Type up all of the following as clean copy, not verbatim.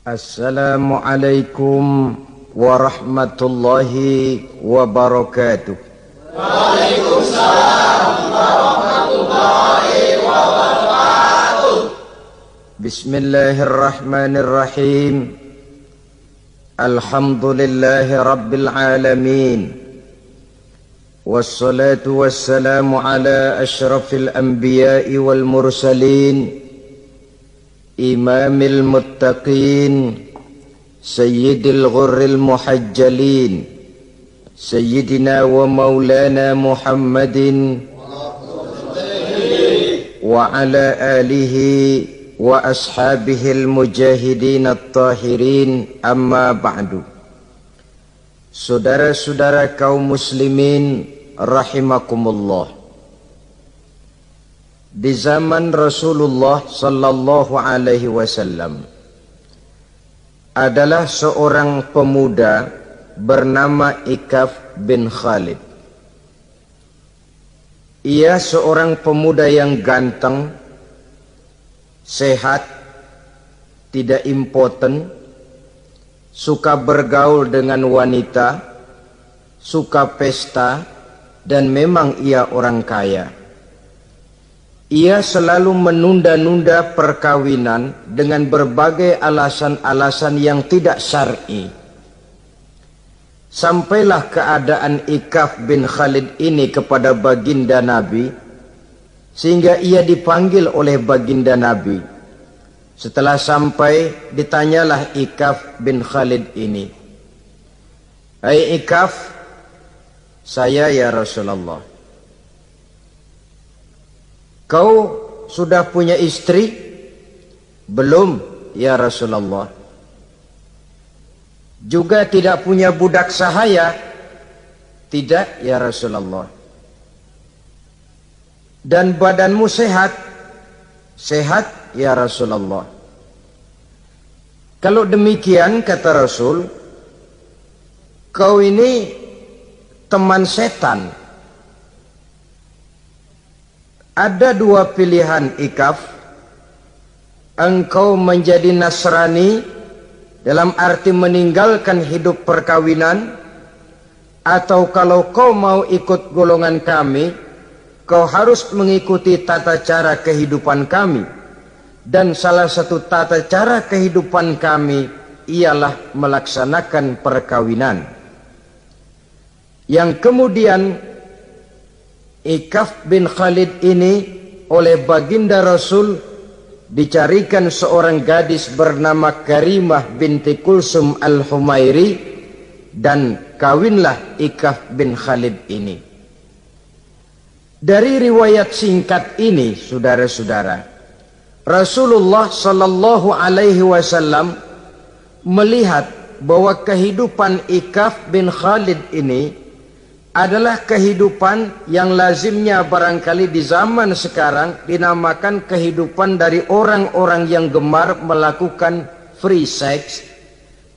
Assalamualaikum warahmatullahi wabarakatuh. Waalaikumsalam warahmatullahi wabarakatuh. Bismillahirrahmanirrahim. Alhamdulillahi rabbil alamin. Wassalatu wassalamu ala asyrafil anbiya'i wal mursalin, imamil muttaqin, sayyidil ghurril muhajjalin, sayyidina wa maulana Muhammadin wa ala alihi wa ashabihil mujahidin at-tahirin, amma ba'du. Saudara-saudara kaum muslimin rahimakumullah. Di zaman Rasulullah sallallahu alaihi wasallam adalah seorang pemuda bernama Ikaf bin Khalid. Ia seorang pemuda yang ganteng, sehat, tidak impoten, suka bergaul dengan wanita, suka pesta, dan memang ia orang kaya. Ia selalu menunda-nunda perkawinan dengan berbagai alasan-alasan yang tidak syar'i. Sampailah keadaan Ikaf bin Khalid ini kepada baginda Nabi, sehingga ia dipanggil oleh baginda Nabi. Setelah sampai, ditanyalah Ikaf bin Khalid ini, "Hai Ikaf, saya ya Rasulullah. Kau sudah punya istri?" "Belum ya Rasulullah." "Juga tidak punya budak sahaya?" "Tidak ya Rasulullah." "Dan badanmu sehat?" "Sehat ya Rasulullah." "Kalau demikian," kata Rasul, "kau ini teman setan. Ada dua pilihan Ikaf. Engkau menjadi Nasrani, dalam arti meninggalkan hidup perkawinan, atau kalau kau mau ikut golongan kami, kau harus mengikuti tata cara kehidupan kami. Dan salah satu tata cara kehidupan kami ialah melaksanakan perkawinan." Yang kemudian Ikaf bin Khalid ini oleh baginda Rasul dicarikan seorang gadis bernama Karimah binti Kulsum al-Humairi, dan kawinlah Ikaf bin Khalid ini. Dari riwayat singkat ini, saudara-saudara, Rasulullah sallallahu alaihi wasallam melihat bahwa kehidupan Ikaf bin Khalid ini adalah kehidupan yang lazimnya barangkali di zaman sekarang dinamakan kehidupan dari orang-orang yang gemar melakukan free sex,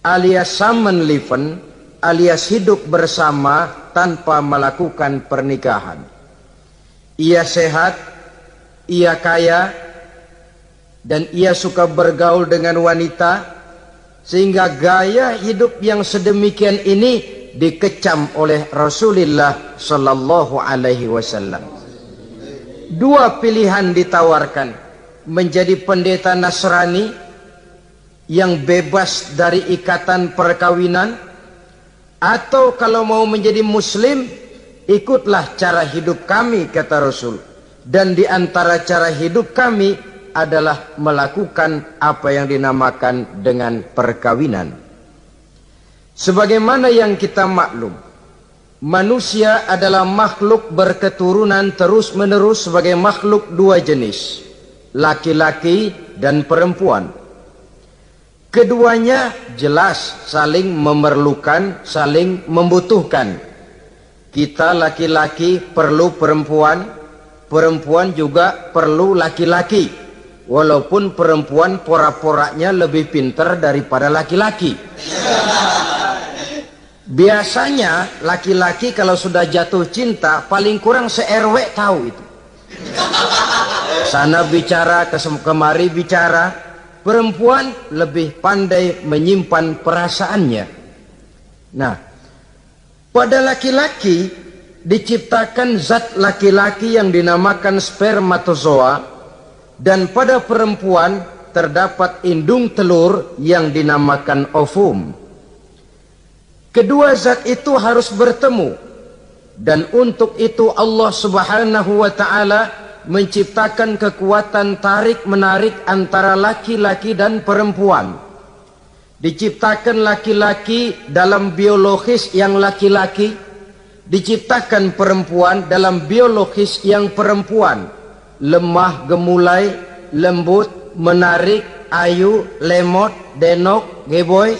alias samenleven, alias hidup bersama tanpa melakukan pernikahan. Ia sehat, ia kaya, dan ia suka bergaul dengan wanita, sehingga gaya hidup yang sedemikian ini dikecam oleh Rasulullah sallallahu alaihi wasallam. Dua pilihan ditawarkan: menjadi pendeta Nasrani yang bebas dari ikatan perkawinan, atau kalau mau menjadi muslim, ikutlah cara hidup kami, kata Rasul. Dan di antara cara hidup kami adalah melakukan apa yang dinamakan dengan perkawinan. Sebagaimana yang kita maklum, manusia adalah makhluk berketurunan terus-menerus sebagai makhluk dua jenis, laki-laki dan perempuan. Keduanya jelas saling memerlukan, saling membutuhkan. Kita laki-laki perlu perempuan, perempuan juga perlu laki-laki. Walaupun perempuan pora-poranya lebih pintar daripada laki-laki. Biasanya laki-laki kalau sudah jatuh cinta paling kurang se-RW tahu itu. Sana bicara, kemari bicara, perempuan lebih pandai menyimpan perasaannya. Nah, pada laki-laki diciptakan zat laki-laki yang dinamakan spermatozoa, dan pada perempuan terdapat indung telur yang dinamakan ovum. Kedua zat itu harus bertemu, dan untuk itu Allah Subhanahu wa ta'ala menciptakan kekuatan tarik-menarik antara laki-laki dan perempuan. Diciptakan laki-laki dalam biologis yang laki-laki, diciptakan perempuan dalam biologis yang perempuan. Lemah, gemulai, lembut, menarik, ayu, lemot, denok, geboy.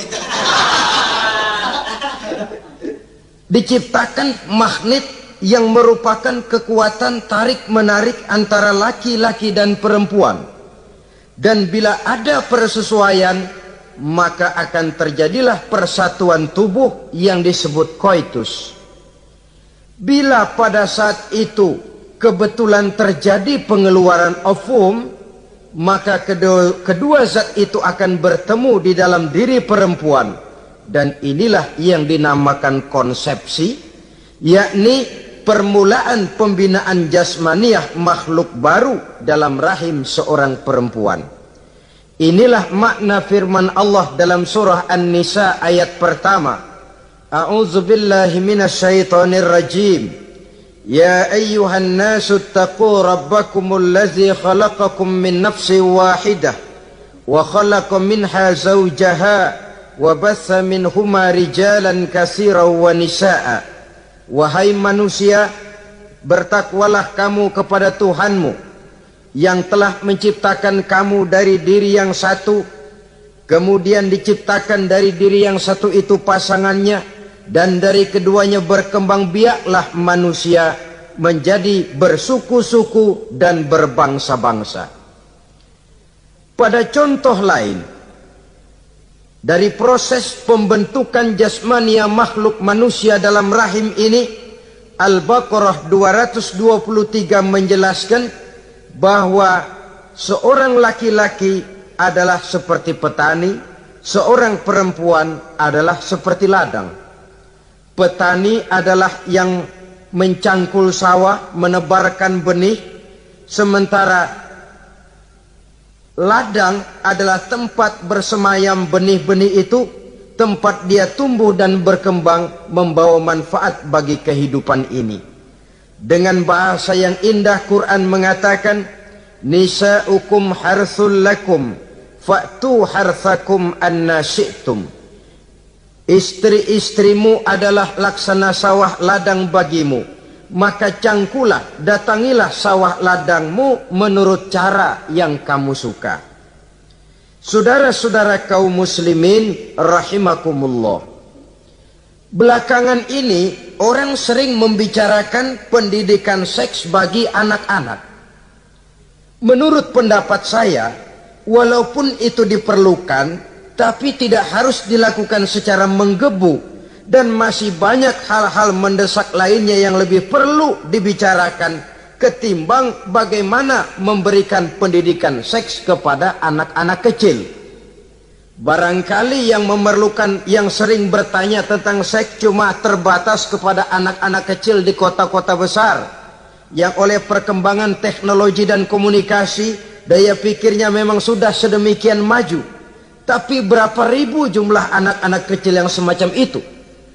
Diciptakan magnet yang merupakan kekuatan tarik-menarik antara laki-laki dan perempuan. Dan bila ada persesuaian, maka akan terjadilah persatuan tubuh yang disebut koitus. Bila pada saat itu kebetulan terjadi pengeluaran ovum, maka kedua zat itu akan bertemu di dalam diri perempuan. Dan inilah yang dinamakan konsepsi, yakni permulaan pembinaan jasmaniah makhluk baru dalam rahim seorang perempuan. Inilah makna firman Allah dalam surah An-Nisa ayat pertama. A'udzubillahi minasyaitonir rajim. Ya ayyuhan nasu taqu rabbakumul ladzi khalaqakum min nafsin wahidah wa khalaqa minha zawjaha wa batha minhuma rijalan katsiran wa nisaa. Wahai manusia, bertakwalah kamu kepada Tuhanmu yang telah menciptakan kamu dari diri yang satu, kemudian diciptakan dari diri yang satu itu pasangannya, dan dari keduanya berkembang biaklah manusia menjadi bersuku-suku dan berbangsa-bangsa. Pada contoh lain dari proses pembentukan jasmania makhluk manusia dalam rahim ini, Al-Baqarah 223 menjelaskan bahwa seorang laki-laki adalah seperti petani, seorang perempuan adalah seperti ladang. Petani adalah yang mencangkul sawah, menebarkan benih, sementara ladang adalah tempat bersemayam benih-benih itu, tempat dia tumbuh dan berkembang membawa manfaat bagi kehidupan ini. Dengan bahasa yang indah Quran mengatakan, nisa'ukum harthul lakum fa'tu harthakum anna syi'tum. Istri-istrimu adalah laksana sawah ladang bagimu, maka cangkulah, datangilah sawah ladangmu menurut cara yang kamu suka. Saudara-saudara kaum muslimin rahimakumullah, belakangan ini orang sering membicarakan pendidikan seks bagi anak-anak. Menurut pendapat saya, walaupun itu diperlukan, tapi tidak harus dilakukan secara menggebu, dan masih banyak hal-hal mendesak lainnya yang lebih perlu dibicarakan ketimbang bagaimana memberikan pendidikan seks kepada anak-anak kecil. Barangkali yang memerlukan, yang sering bertanya tentang seks cuma terbatas kepada anak-anak kecil di kota-kota besar, yang oleh perkembangan teknologi dan komunikasi, daya pikirnya memang sudah sedemikian maju. Tapi berapa ribu jumlah anak-anak kecil yang semacam itu?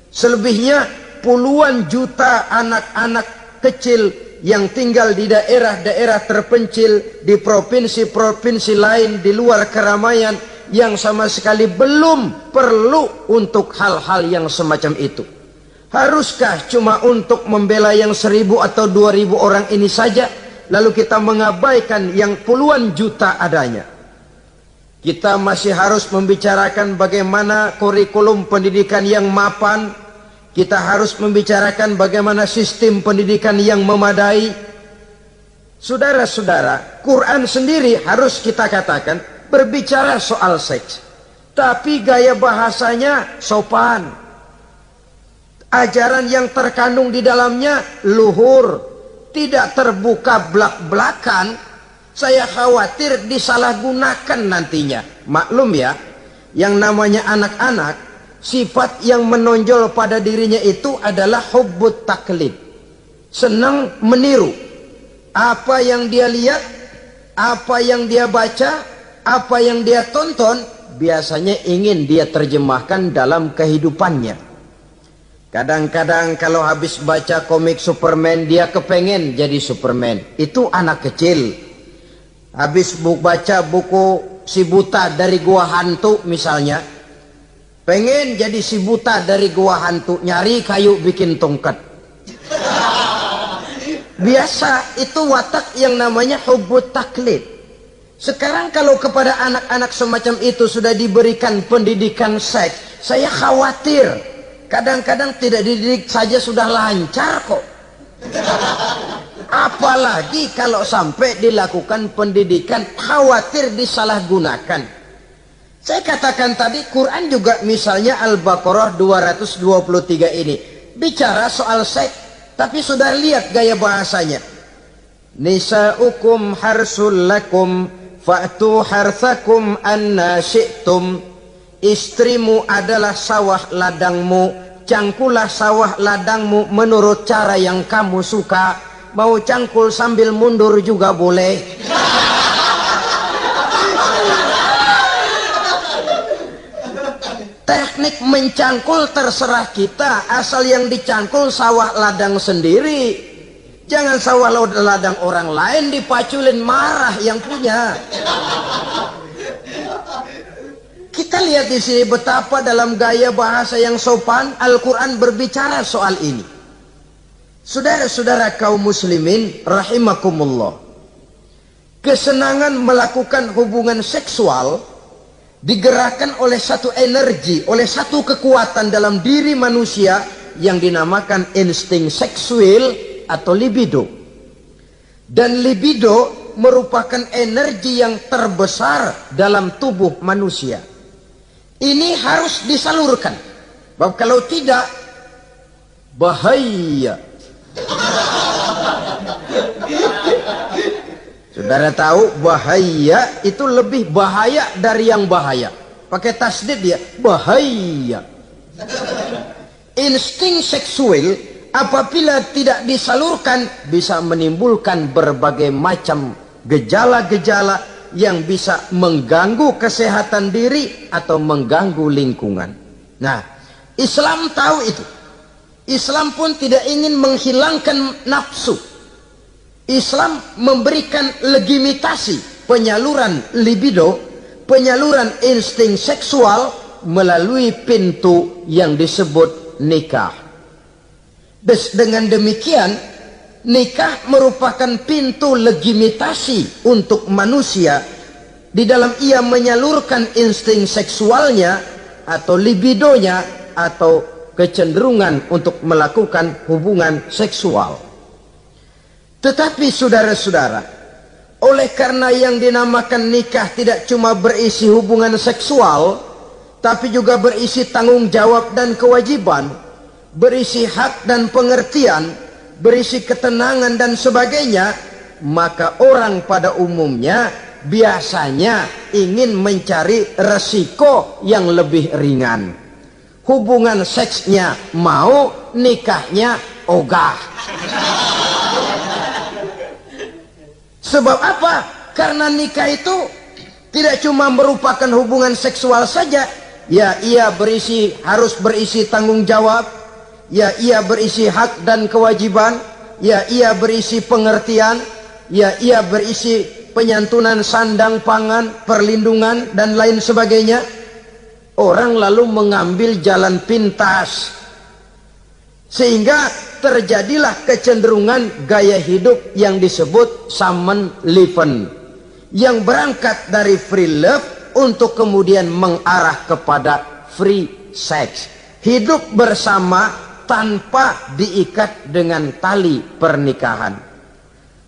Selebihnya puluhan juta anak-anak kecil yang tinggal di daerah-daerah terpencil, di provinsi-provinsi lain, di luar keramaian, yang sama sekali belum perlu untuk hal-hal yang semacam itu. Haruskah cuma untuk membela yang 1000 atau 2000 orang ini saja, lalu kita mengabaikan yang puluhan juta adanya? Kita masih harus membicarakan bagaimana kurikulum pendidikan yang mapan. Kita harus membicarakan bagaimana sistem pendidikan yang memadai. Saudara-saudara, Quran sendiri harus kita katakan berbicara soal seks, tapi gaya bahasanya sopan. Ajaran yang terkandung di dalamnya luhur, tidak terbuka belak-belakan. Saya khawatir disalahgunakan nantinya. Maklum ya, yang namanya anak-anak, sifat yang menonjol pada dirinya itu adalah hubbut taklid. Senang meniru. Apa yang dia lihat, apa yang dia baca, apa yang dia tonton, biasanya ingin dia terjemahkan dalam kehidupannya. Kadang-kadang kalau habis baca komik Superman, dia kepengen jadi Superman. Itu anak kecil. Habis baca buku Si Buta dari Gua Hantu misalnya, pengen jadi si buta dari gua hantu, nyari kayu bikin tongkat. Biasa, itu watak yang namanya hubbut taklid. Sekarang kalau kepada anak-anak semacam itu sudah diberikan pendidikan seks, saya khawatir. Kadang-kadang tidak dididik saja sudah lancar kok. Apalagi kalau sampai dilakukan pendidikan, khawatir disalahgunakan. Saya katakan tadi, Quran juga misalnya Al-Baqarah 223 ini bicara soal seks, tapi sudah lihat gaya bahasanya. Nisa'ukum harsul lakum fa'tu harthakum anna syi'tum. Istrimu adalah sawah ladangmu, cangkulah sawah ladangmu menurut cara yang kamu suka. Mau cangkul sambil mundur juga boleh. Teknik mencangkul terserah kita, asal yang dicangkul sawah ladang sendiri. Jangan sawah ladang orang lain dipaculin, marah yang punya. Kita lihat di sini betapa dalam gaya bahasa yang sopan Al-Quran berbicara soal ini. Saudara-saudara kaum muslimin rahimakumullah, kesenangan melakukan hubungan seksual digerakkan oleh satu energi, oleh satu kekuatan dalam diri manusia yang dinamakan insting seksual atau libido. Dan libido merupakan energi yang terbesar dalam tubuh manusia. Ini harus disalurkan. Sebab kalau tidak, bahaya. Saudara tahu bahaya itu lebih bahaya dari yang bahaya. Pakai tasdid dia, bahaya. Insting seksual apabila tidak disalurkan bisa menimbulkan berbagai macam gejala-gejala yang bisa mengganggu kesehatan diri atau mengganggu lingkungan. Nah, Islam tahu itu. Islam pun tidak ingin menghilangkan nafsu. Islam memberikan legitimasi penyaluran libido, penyaluran insting seksual melalui pintu yang disebut nikah. Dengan demikian, nikah merupakan pintu legitimasi untuk manusia di dalam ia menyalurkan insting seksualnya atau libidonya atau kecenderungan untuk melakukan hubungan seksual. Tetapi saudara-saudara, oleh karena yang dinamakan nikah tidak cuma berisi hubungan seksual, tapi juga berisi tanggung jawab dan kewajiban, berisi hak dan pengertian, berisi ketenangan dan sebagainya, maka orang pada umumnya biasanya ingin mencari resiko yang lebih ringan. Hubungan seksnya mau, nikahnya ogah. Sebab apa? Karena nikah itu tidak cuma merupakan hubungan seksual saja. Ya, ia harus berisi tanggung jawab. Ya, ia berisi hak dan kewajiban. Ya, ia berisi pengertian. Ya, ia berisi penyantunan sandang pangan, perlindungan dan lain sebagainya. Orang lalu mengambil jalan pintas, sehingga terjadilah kecenderungan gaya hidup yang disebut Samenleving, yang berangkat dari free love untuk kemudian mengarah kepada free sex. Hidup bersama tanpa diikat dengan tali pernikahan.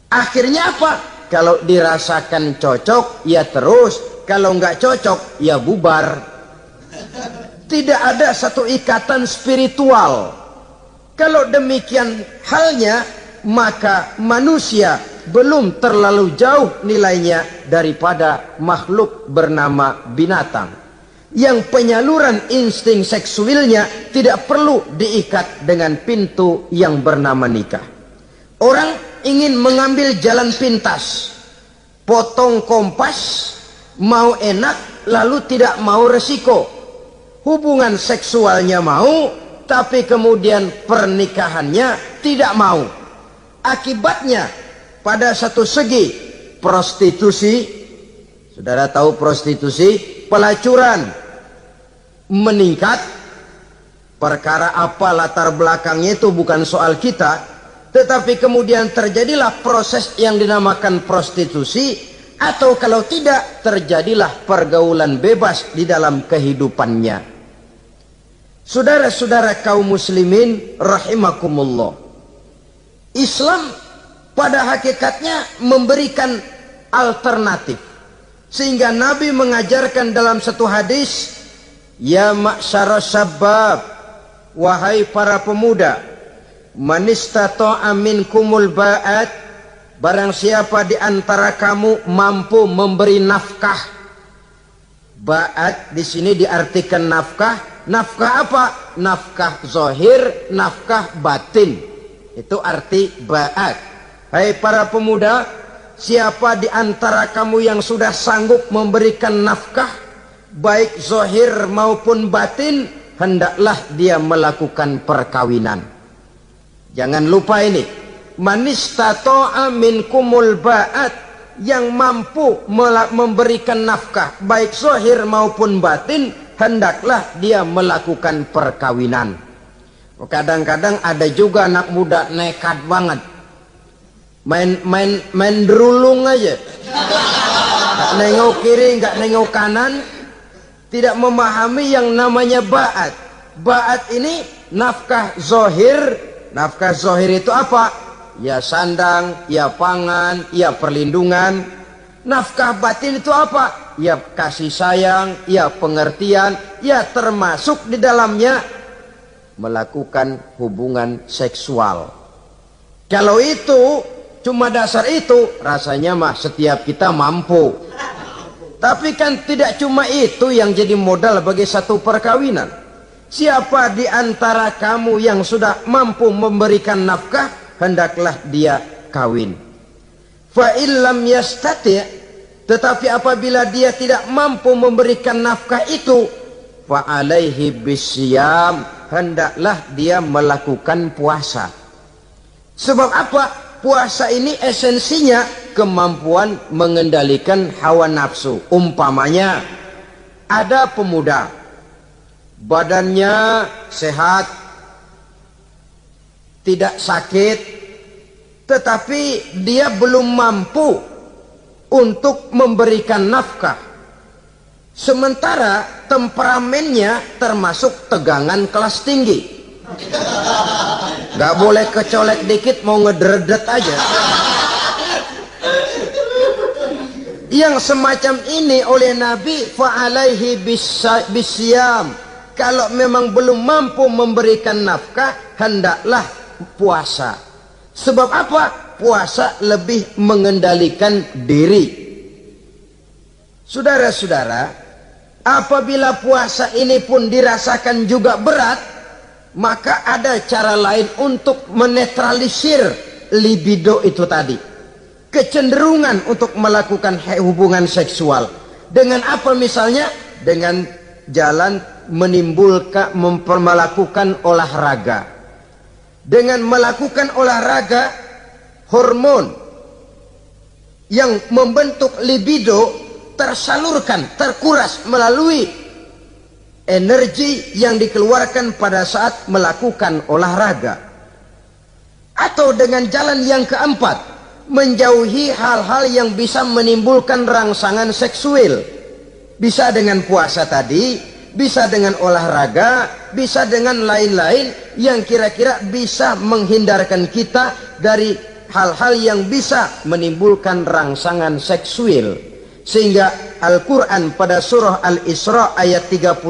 Akhirnya apa? Kalau dirasakan cocok, ya terus. Kalau nggak cocok, ya bubar. Tidak ada satu ikatan spiritual. Kalau demikian halnya, maka manusia belum terlalu jauh nilainya daripada makhluk bernama binatang, yang penyaluran insting seksualnya tidak perlu diikat dengan pintu yang bernama nikah. Orang ingin mengambil jalan pintas, potong kompas, mau enak lalu tidak mau resiko. Hubungan seksualnya mau, tapi kemudian pernikahannya tidak mau. Akibatnya pada satu segi prostitusi, saudara tahu prostitusi, pelacuran meningkat. Perkara apa latar belakangnya itu bukan soal kita, tetapi kemudian terjadilah proses yang dinamakan prostitusi, atau kalau tidak terjadilah pergaulan bebas di dalam kehidupannya. Saudara-saudara kaum muslimin rahimakumullah, Islam pada hakikatnya memberikan alternatif, sehingga Nabi mengajarkan dalam satu hadis, ya ma'syara syabab, wahai para pemuda, man istata'a minkumul ba'at, barang siapa di antara kamu mampu memberi nafkah. Ba'at di sini diartikan nafkah. Nafkah apa? Nafkah zahir, nafkah batin. Itu arti ba'at. Hai para pemuda, siapa di antara kamu yang sudah sanggup memberikan nafkah, baik zahir maupun batin, hendaklah dia melakukan perkawinan. Jangan lupa ini, man istata'a minkumul ba'at, yang mampu memberikan nafkah baik zahir maupun batin, hendaklah dia melakukan perkawinan. Kadang-kadang ada juga anak muda nekat banget, main derulung aja, nggak nengok kiri, nggak nengok kanan, tidak memahami yang namanya ba'at. Ba'at ini nafkah zahir. Nafkah zahir itu apa? Ya sandang, ya pangan, ya perlindungan. Nafkah batin itu apa? Ya kasih sayang, ya pengertian, ya termasuk di dalamnya melakukan hubungan seksual. Kalau itu cuma dasar itu, rasanya mah setiap kita mampu. Tapi kan tidak cuma itu yang jadi modal bagi satu perkawinan. Siapa di antara kamu yang sudah mampu memberikan nafkah, hendaklah dia kawin. Fa illam yastati', tetapi apabila dia tidak mampu memberikan nafkah itu, fa alaihi bisyam, hendaklah dia melakukan puasa. Sebab apa? Puasa ini esensinya kemampuan mengendalikan hawa nafsu. Umpamanya ada pemuda, badannya sehat, tidak sakit, tetapi dia belum mampu untuk memberikan nafkah. Sementara temperamennya termasuk tegangan kelas tinggi, gak boleh kecolek dikit mau ngedredet aja. Yang semacam ini oleh Nabi, fa'alaihi bisyam, kalau memang belum mampu memberikan nafkah, hendaklah puasa. Sebab apa? Puasa lebih mengendalikan diri. Saudara-saudara, apabila puasa ini pun dirasakan juga berat, maka ada cara lain untuk menetralisir libido itu tadi, kecenderungan untuk melakukan hubungan seksual. Dengan apa misalnya? Dengan jalan melakukan olahraga. Dengan melakukan olahraga, hormon yang membentuk libido tersalurkan, terkuras melalui energi yang dikeluarkan pada saat melakukan olahraga. Atau dengan jalan yang keempat, menjauhi hal-hal yang bisa menimbulkan rangsangan seksual. Bisa dengan puasa tadi, bisa dengan olahraga, bisa dengan lain-lain yang kira-kira bisa menghindarkan kita dari hal-hal yang bisa menimbulkan rangsangan seksual. Sehingga Al-Quran pada surah Al-Isra ayat 32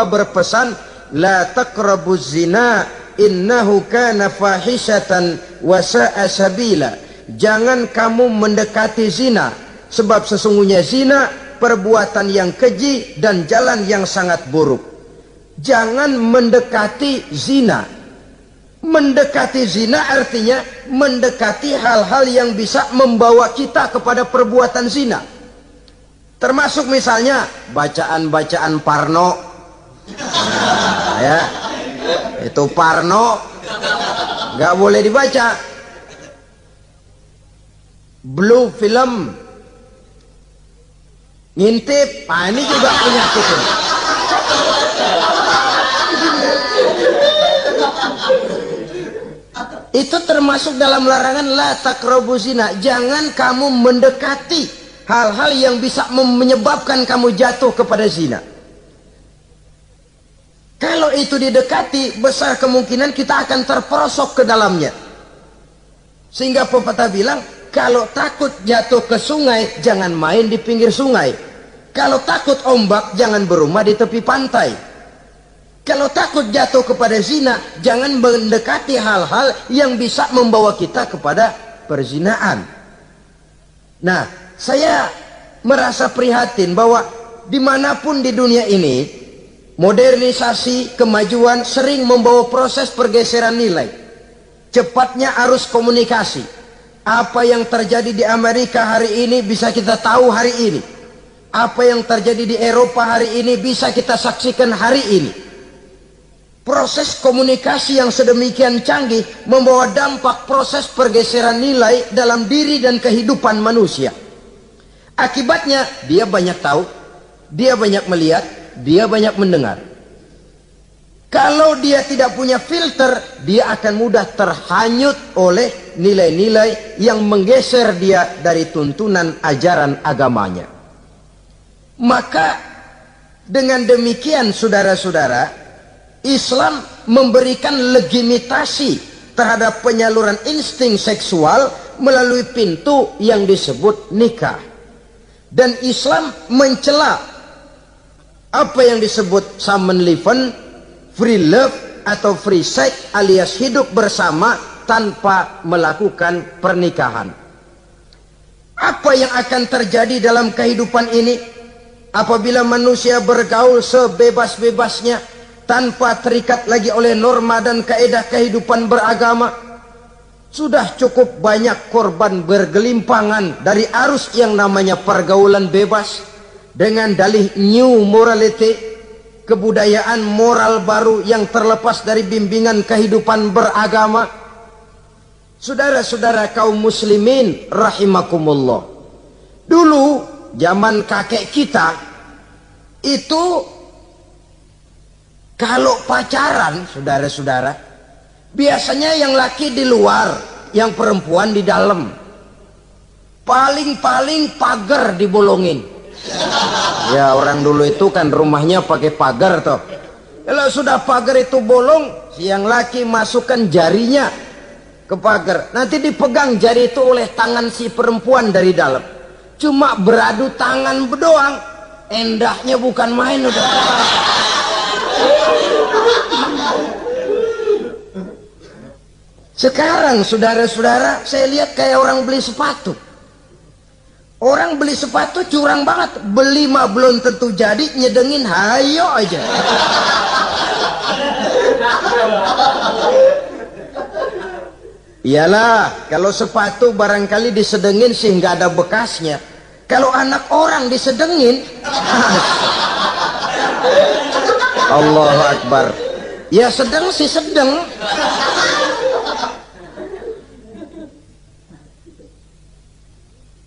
berpesan, la taqrabuz zina innahu kana fahishatan wa sa'a sabila. jangan kamu mendekati zina, sebab sesungguhnya zina perbuatan yang keji dan jalan yang sangat buruk. Jangan mendekati zina. Mendekati zina artinya mendekati hal-hal yang bisa membawa kita kepada perbuatan zina. Termasuk misalnya bacaan-bacaan Parno. Ya, itu Parno nggak boleh dibaca. Blue film, ngintip, ini juga penyakit. Itu termasuk dalam larangan la taqrabu zina. Jangan kamu mendekati hal-hal yang bisa menyebabkan kamu jatuh kepada zina. Kalau itu didekati, besar kemungkinan kita akan terperosok ke dalamnya. Sehingga pepatah bilang, kalau takut jatuh ke sungai, jangan main di pinggir sungai. Kalau takut ombak, jangan berumah di tepi pantai. Kalau takut jatuh kepada zina, jangan mendekati hal-hal yang bisa membawa kita kepada perzinaan. Nah, saya merasa prihatin bahwa dimanapun di dunia ini, modernisasi, kemajuan sering membawa proses pergeseran nilai. Cepatnya arus komunikasi. Apa yang terjadi di Amerika hari ini bisa kita tahu hari ini. Apa yang terjadi di Eropa hari ini bisa kita saksikan hari ini. Proses komunikasi yang sedemikian canggih membawa dampak proses pergeseran nilai dalam diri dan kehidupan manusia. Akibatnya dia banyak tahu, dia banyak melihat, dia banyak mendengar. Kalau dia tidak punya filter, dia akan mudah terhanyut oleh nilai-nilai yang menggeser dia dari tuntunan ajaran agamanya. Maka dengan demikian saudara-saudara, Islam memberikan legitimasi terhadap penyaluran insting seksual melalui pintu yang disebut nikah. Dan Islam mencela apa yang disebut samenleving, free love atau free sex alias hidup bersama tanpa melakukan pernikahan. Apa yang akan terjadi dalam kehidupan ini apabila manusia bergaul sebebas-bebasnya tanpa terikat lagi oleh norma dan kaedah kehidupan beragama? Sudah cukup banyak korban bergelimpangan dari arus yang namanya pergaulan bebas dengan dalih new morality, kebudayaan moral baru yang terlepas dari bimbingan kehidupan beragama. Saudara-saudara kaum muslimin rahimakumullah, dulu zaman kakek kita itu kalau pacaran, saudara-saudara, biasanya yang laki di luar, yang perempuan di dalam. Paling-paling pagar dibolongin. Ya, orang dulu itu kan rumahnya pakai pagar toh. Kalau sudah pagar itu bolong, si yang laki masukkan jarinya ke pagar. Nanti dipegang jari itu oleh tangan si perempuan dari dalam. Cuma beradu tangan doang. Endahnya bukan main udah. Sekarang saudara-saudara, saya lihat kayak orang beli sepatu. Orang beli sepatu curang banget. Beli mah belum tentu jadi, nyedengin hayo aja. Iyalah, kalau sepatu barangkali disedengin sih nggak ada bekasnya. Kalau anak orang disedengin, Allahu Akbar. Ya sedang sih sedang.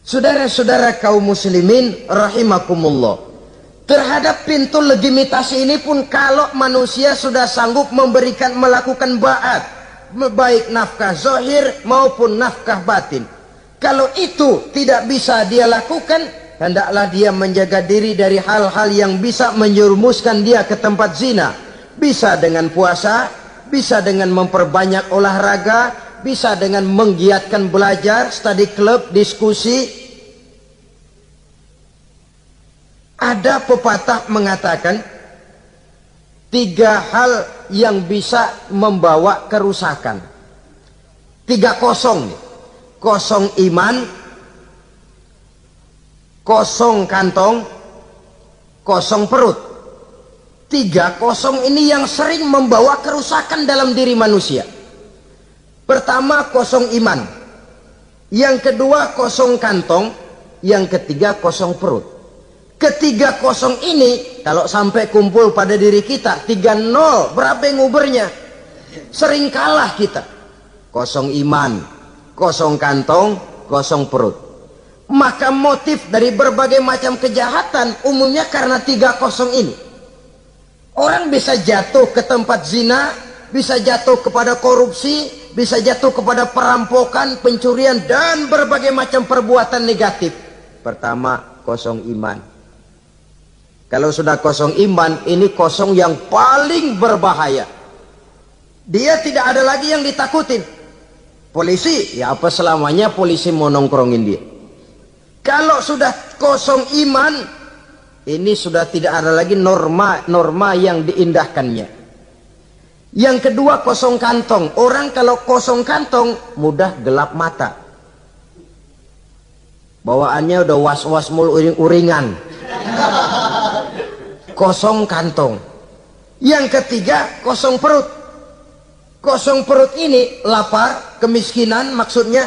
Saudara-saudara kaum muslimin rahimakumullah, terhadap pintu legitimasi ini pun kalau manusia sudah sanggup melakukan ba'at, baik nafkah zahir maupun nafkah batin, kalau itu tidak bisa dia lakukan, hendaklah dia menjaga diri dari hal-hal yang bisa menjerumuskan dia ke tempat zina. Bisa dengan puasa, bisa dengan memperbanyak olahraga, bisa dengan menggiatkan belajar, study club, diskusi. Ada pepatah mengatakan 3 hal yang bisa membawa kerusakan. 3-0 nih. kosong iman, kosong kantong, kosong perut. 3 kosong ini yang sering membawa kerusakan dalam diri manusia. Pertama, kosong iman. Yang kedua, kosong kantong. Yang ketiga, kosong perut. Ketiga kosong ini kalau sampai kumpul pada diri kita 3-0, berapa yang ngubernya? Sering kalah kita. Kosong iman, kosong kantong, kosong perut. Maka motif dari berbagai macam kejahatan umumnya karena 3 kosong ini. Orang bisa jatuh ke tempat zina, bisa jatuh kepada korupsi, bisa jatuh kepada perampokan, pencurian, dan berbagai macam perbuatan negatif. Pertama, kosong iman. Kalau sudah kosong iman, ini kosong yang paling berbahaya. Dia tidak ada lagi yang ditakutin. Polisi, ya apa selamanya polisi mau nongkrongin dia. Kalau sudah kosong iman, ini sudah tidak ada lagi norma yang diindahkannya. Yang kedua, kosong kantong. Orang kalau kosong kantong mudah gelap mata. Bawaannya udah was-was mulu, uring-uringan. Kosong kantong. Yang ketiga, kosong perut. Kosong perut ini lapar, kemiskinan maksudnya,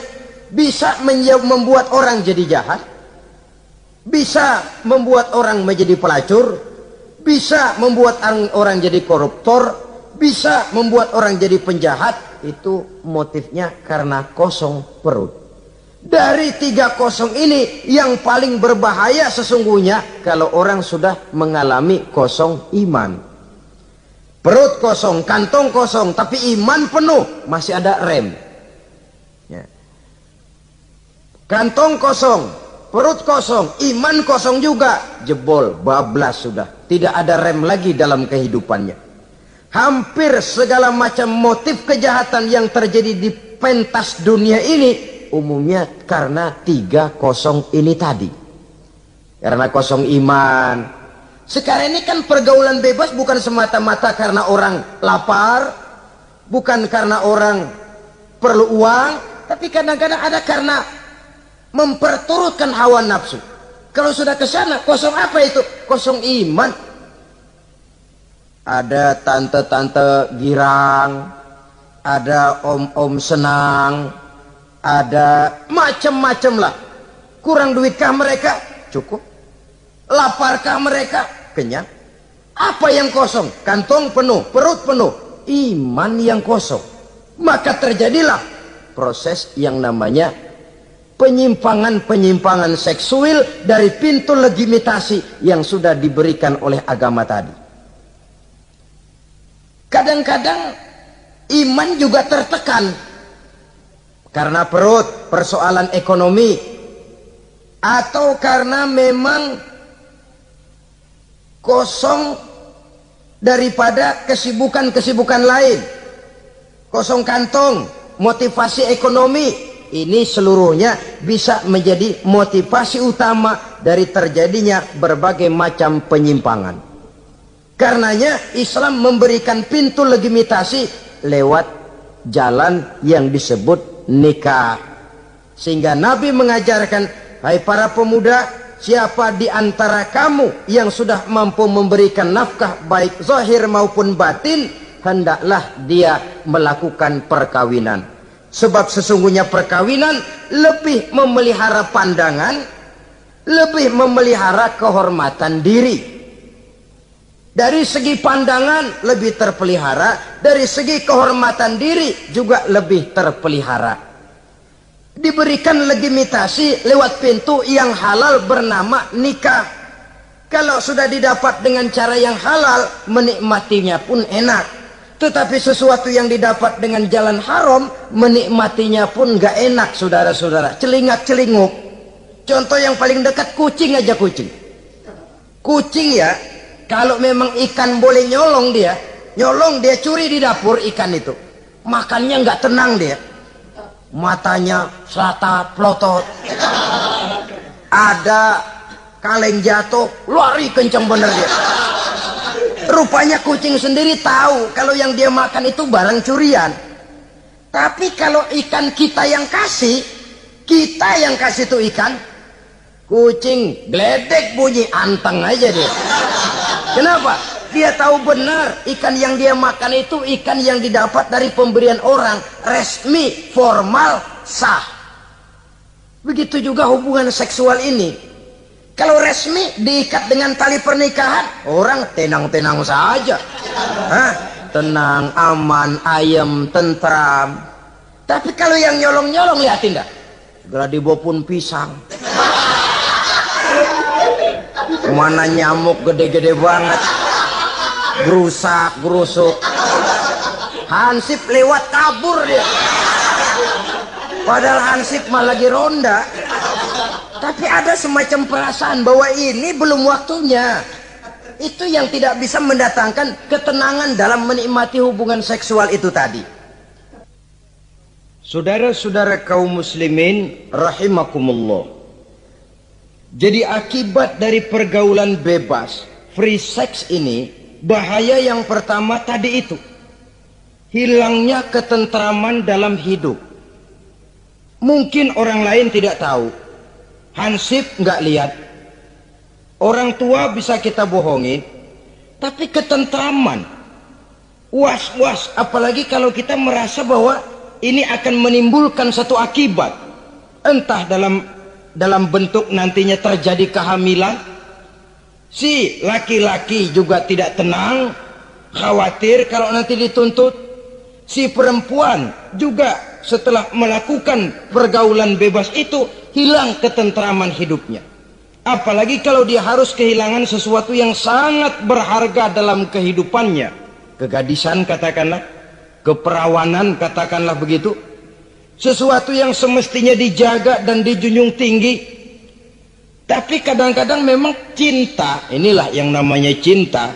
bisa membuat orang jadi jahat, bisa membuat orang menjadi pelacur, bisa membuat orang jadi koruptor, bisa membuat orang jadi penjahat. Itu motifnya karena kosong perut. Dari 3 kosong ini yang paling berbahaya sesungguhnya kalau orang sudah mengalami kosong iman. Perut kosong, kantong kosong, tapi iman penuh, masih ada rem. Ya. Kantong kosong, perut kosong, iman kosong juga, jebol, bablas sudah. Tidak ada rem lagi dalam kehidupannya. Hampir segala macam motif kejahatan yang terjadi di pentas dunia ini umumnya karena 3 kosong ini tadi. Karena kosong iman. Sekarang ini kan pergaulan bebas bukan semata-mata karena orang lapar, bukan karena orang perlu uang, tapi kadang-kadang ada karena memperturutkan hawa nafsu. Kalau sudah ke sana, kosong apa itu? Kosong iman. Ada tante-tante girang, ada om-om senang, ada macam-macam lah. Kurang duitkah mereka? Cukup. Laparkah mereka? Kenyang. Apa yang kosong? Kantong penuh, perut penuh, iman yang kosong. Maka terjadilah proses yang namanya penyimpangan-penyimpangan seksual dari pintu legitimasi yang sudah diberikan oleh agama tadi. Kadang-kadang iman juga tertekan karena perut, persoalan ekonomi, atau karena memang kosong daripada kesibukan-kesibukan lain. Kosong kantong, motivasi ekonomi, ini seluruhnya bisa menjadi motivasi utama dari terjadinya berbagai macam penyimpangan. Karenanya Islam memberikan pintu legitimasi lewat jalan yang disebut nikah. Sehingga Nabi mengajarkan, hai para pemuda, siapa di antara kamu yang sudah mampu memberikan nafkah baik zahir maupun batin, hendaklah dia melakukan perkawinan. Sebab sesungguhnya perkawinan lebih memelihara pandangan, lebih memelihara kehormatan diri. Dari segi pandangan lebih terpelihara, dari segi kehormatan diri juga lebih terpelihara. Diberikan legitimasi lewat pintu yang halal bernama nikah. Kalau sudah didapat dengan cara yang halal, menikmatinya pun enak. Tetapi sesuatu yang didapat dengan jalan haram, menikmatinya pun gak enak, saudara-saudara. Celingak-celinguk. Contoh yang paling dekat, kucing aja kucing. Kucing ya, kalau memang ikan boleh nyolong dia curi di dapur ikan itu. Makannya gak tenang dia. Matanya selatat, pelotot. Ada kaleng jatuh, lari kencang bener dia. Rupanya kucing sendiri tahu kalau yang dia makan itu barang curian. Tapi kalau ikan kita yang kasih, Kita yang kasih tuh ikan, kucing gledek bunyi anteng aja dia. Kenapa? Dia tahu benar ikan yang dia makan itu ikan yang didapat dari pemberian orang, resmi, formal, sah. Begitu juga hubungan seksual ini. Kalau resmi diikat dengan tali pernikahan, orang tenang-tenang saja. Hah? Tenang, aman, ayem, tentram. Tapi kalau yang nyolong-nyolong, lihatin dah. Segera dibopun pisang. Mana nyamuk gede-gede banget. Gerusak, gerusuk. Hansip lewat kabur dia. Padahal Hansip mah lagi ronda. Tapi ada semacam perasaan bahwa ini belum waktunya. Itu yang tidak bisa mendatangkan ketenangan dalam menikmati hubungan seksual itu tadi. Saudara-saudara kaum muslimin rahimakumullah. Jadi akibat dari pergaulan bebas, free sex ini, bahaya yang pertama tadi itu. Hilangnya ketentraman dalam hidup. Mungkin orang lain tidak tahu. Hansip nggak lihat. Orang tua bisa kita bohongi. Tapi ketentraman. Was-was. Apalagi kalau kita merasa bahwa ini akan menimbulkan satu akibat. Entah dalam bentuk nantinya terjadi kehamilan. Si laki-laki juga tidak tenang. Khawatir kalau nanti dituntut. Si perempuan juga setelah melakukan pergaulan bebas itu hilang ketentraman hidupnya. Apalagi kalau dia harus kehilangan sesuatu yang sangat berharga dalam kehidupannya. Kegadisan katakanlah, keperawanan katakanlah begitu. Sesuatu yang semestinya dijaga dan dijunjung tinggi. Tapi kadang-kadang memang cinta, inilah yang namanya cinta.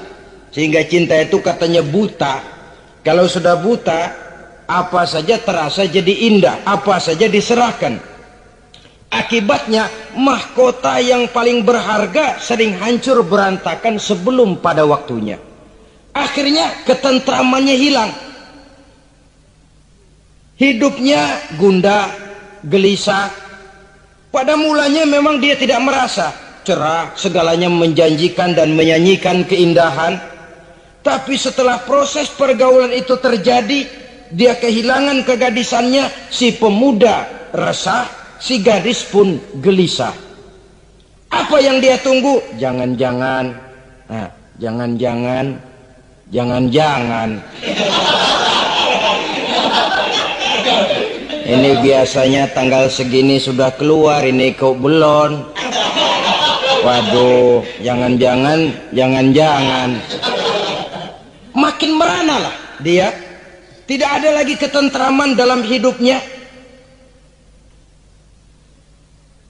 Sehingga cinta itu katanya buta. Kalau sudah buta, apa saja terasa jadi indah, apa saja diserahkan. Akibatnya mahkota yang paling berharga sering hancur berantakan sebelum pada waktunya. Akhirnya ketentramannya hilang. Hidupnya gundah, gelisah. Pada mulanya memang dia tidak merasa cerah, segalanya menjanjikan dan menyanyikan keindahan. Tapi setelah proses pergaulan itu terjadi, dia kehilangan kegadisannya, si pemuda resah, si gadis pun gelisah. Apa yang dia tunggu? Jangan-jangan. Nah, jangan-jangan. Jangan-jangan. Ini biasanya tanggal segini sudah keluar, ini kok belum. Waduh, jangan-jangan, jangan-jangan. Makin merana lah dia. Tidak ada lagi ketentraman dalam hidupnya.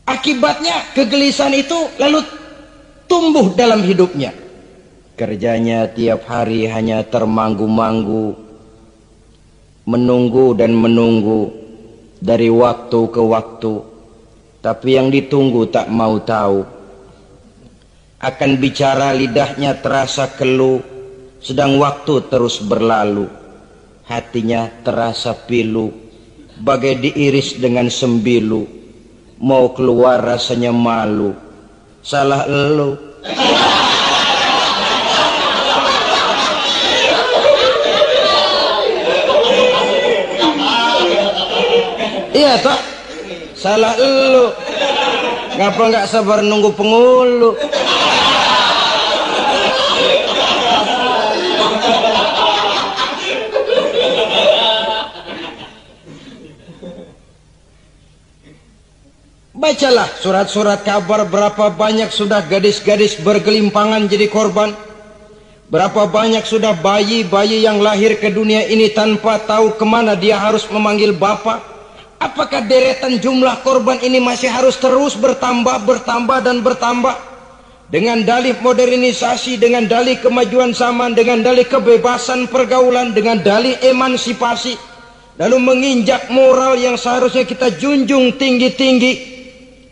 Akibatnya kegelisahan itu lalu tumbuh dalam hidupnya. Kerjanya tiap hari hanya termanggu-manggu, menunggu dan menunggu dari waktu ke waktu. Tapi yang ditunggu tak mau tahu. Akan bicara lidahnya terasa keluh, sedang waktu terus berlalu. Hatinya terasa pilu, bagai diiris dengan sembilu. Mau keluar rasanya malu. Salah elu. Iya toh, salah elu. Ngapa nggak sabar nunggu pengulu? Bacalah surat-surat kabar berapa banyak sudah gadis-gadis bergelimpangan jadi korban. Berapa banyak sudah bayi-bayi yang lahir ke dunia ini tanpa tahu kemana dia harus memanggil bapak. Apakah deretan jumlah korban ini masih harus terus bertambah, bertambah dan bertambah? Dengan dalih modernisasi, dengan dalih kemajuan zaman, dengan dalih kebebasan pergaulan, dengan dalih emansipasi. Lalu menginjak moral yang seharusnya kita junjung tinggi-tinggi.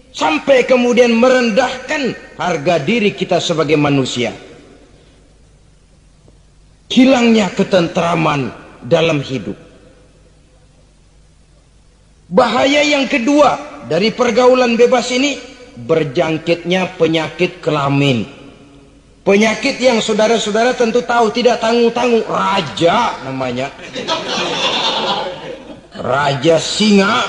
Sampai kemudian merendahkan harga diri kita sebagai manusia. Hilangnya ketentraman dalam hidup. Bahaya yang kedua dari pergaulan bebas ini? Berjangkitnya penyakit kelamin. Penyakit yang saudara-saudara tentu tahu, tidak tanggung-tanggung. Raja namanya. Raja singa.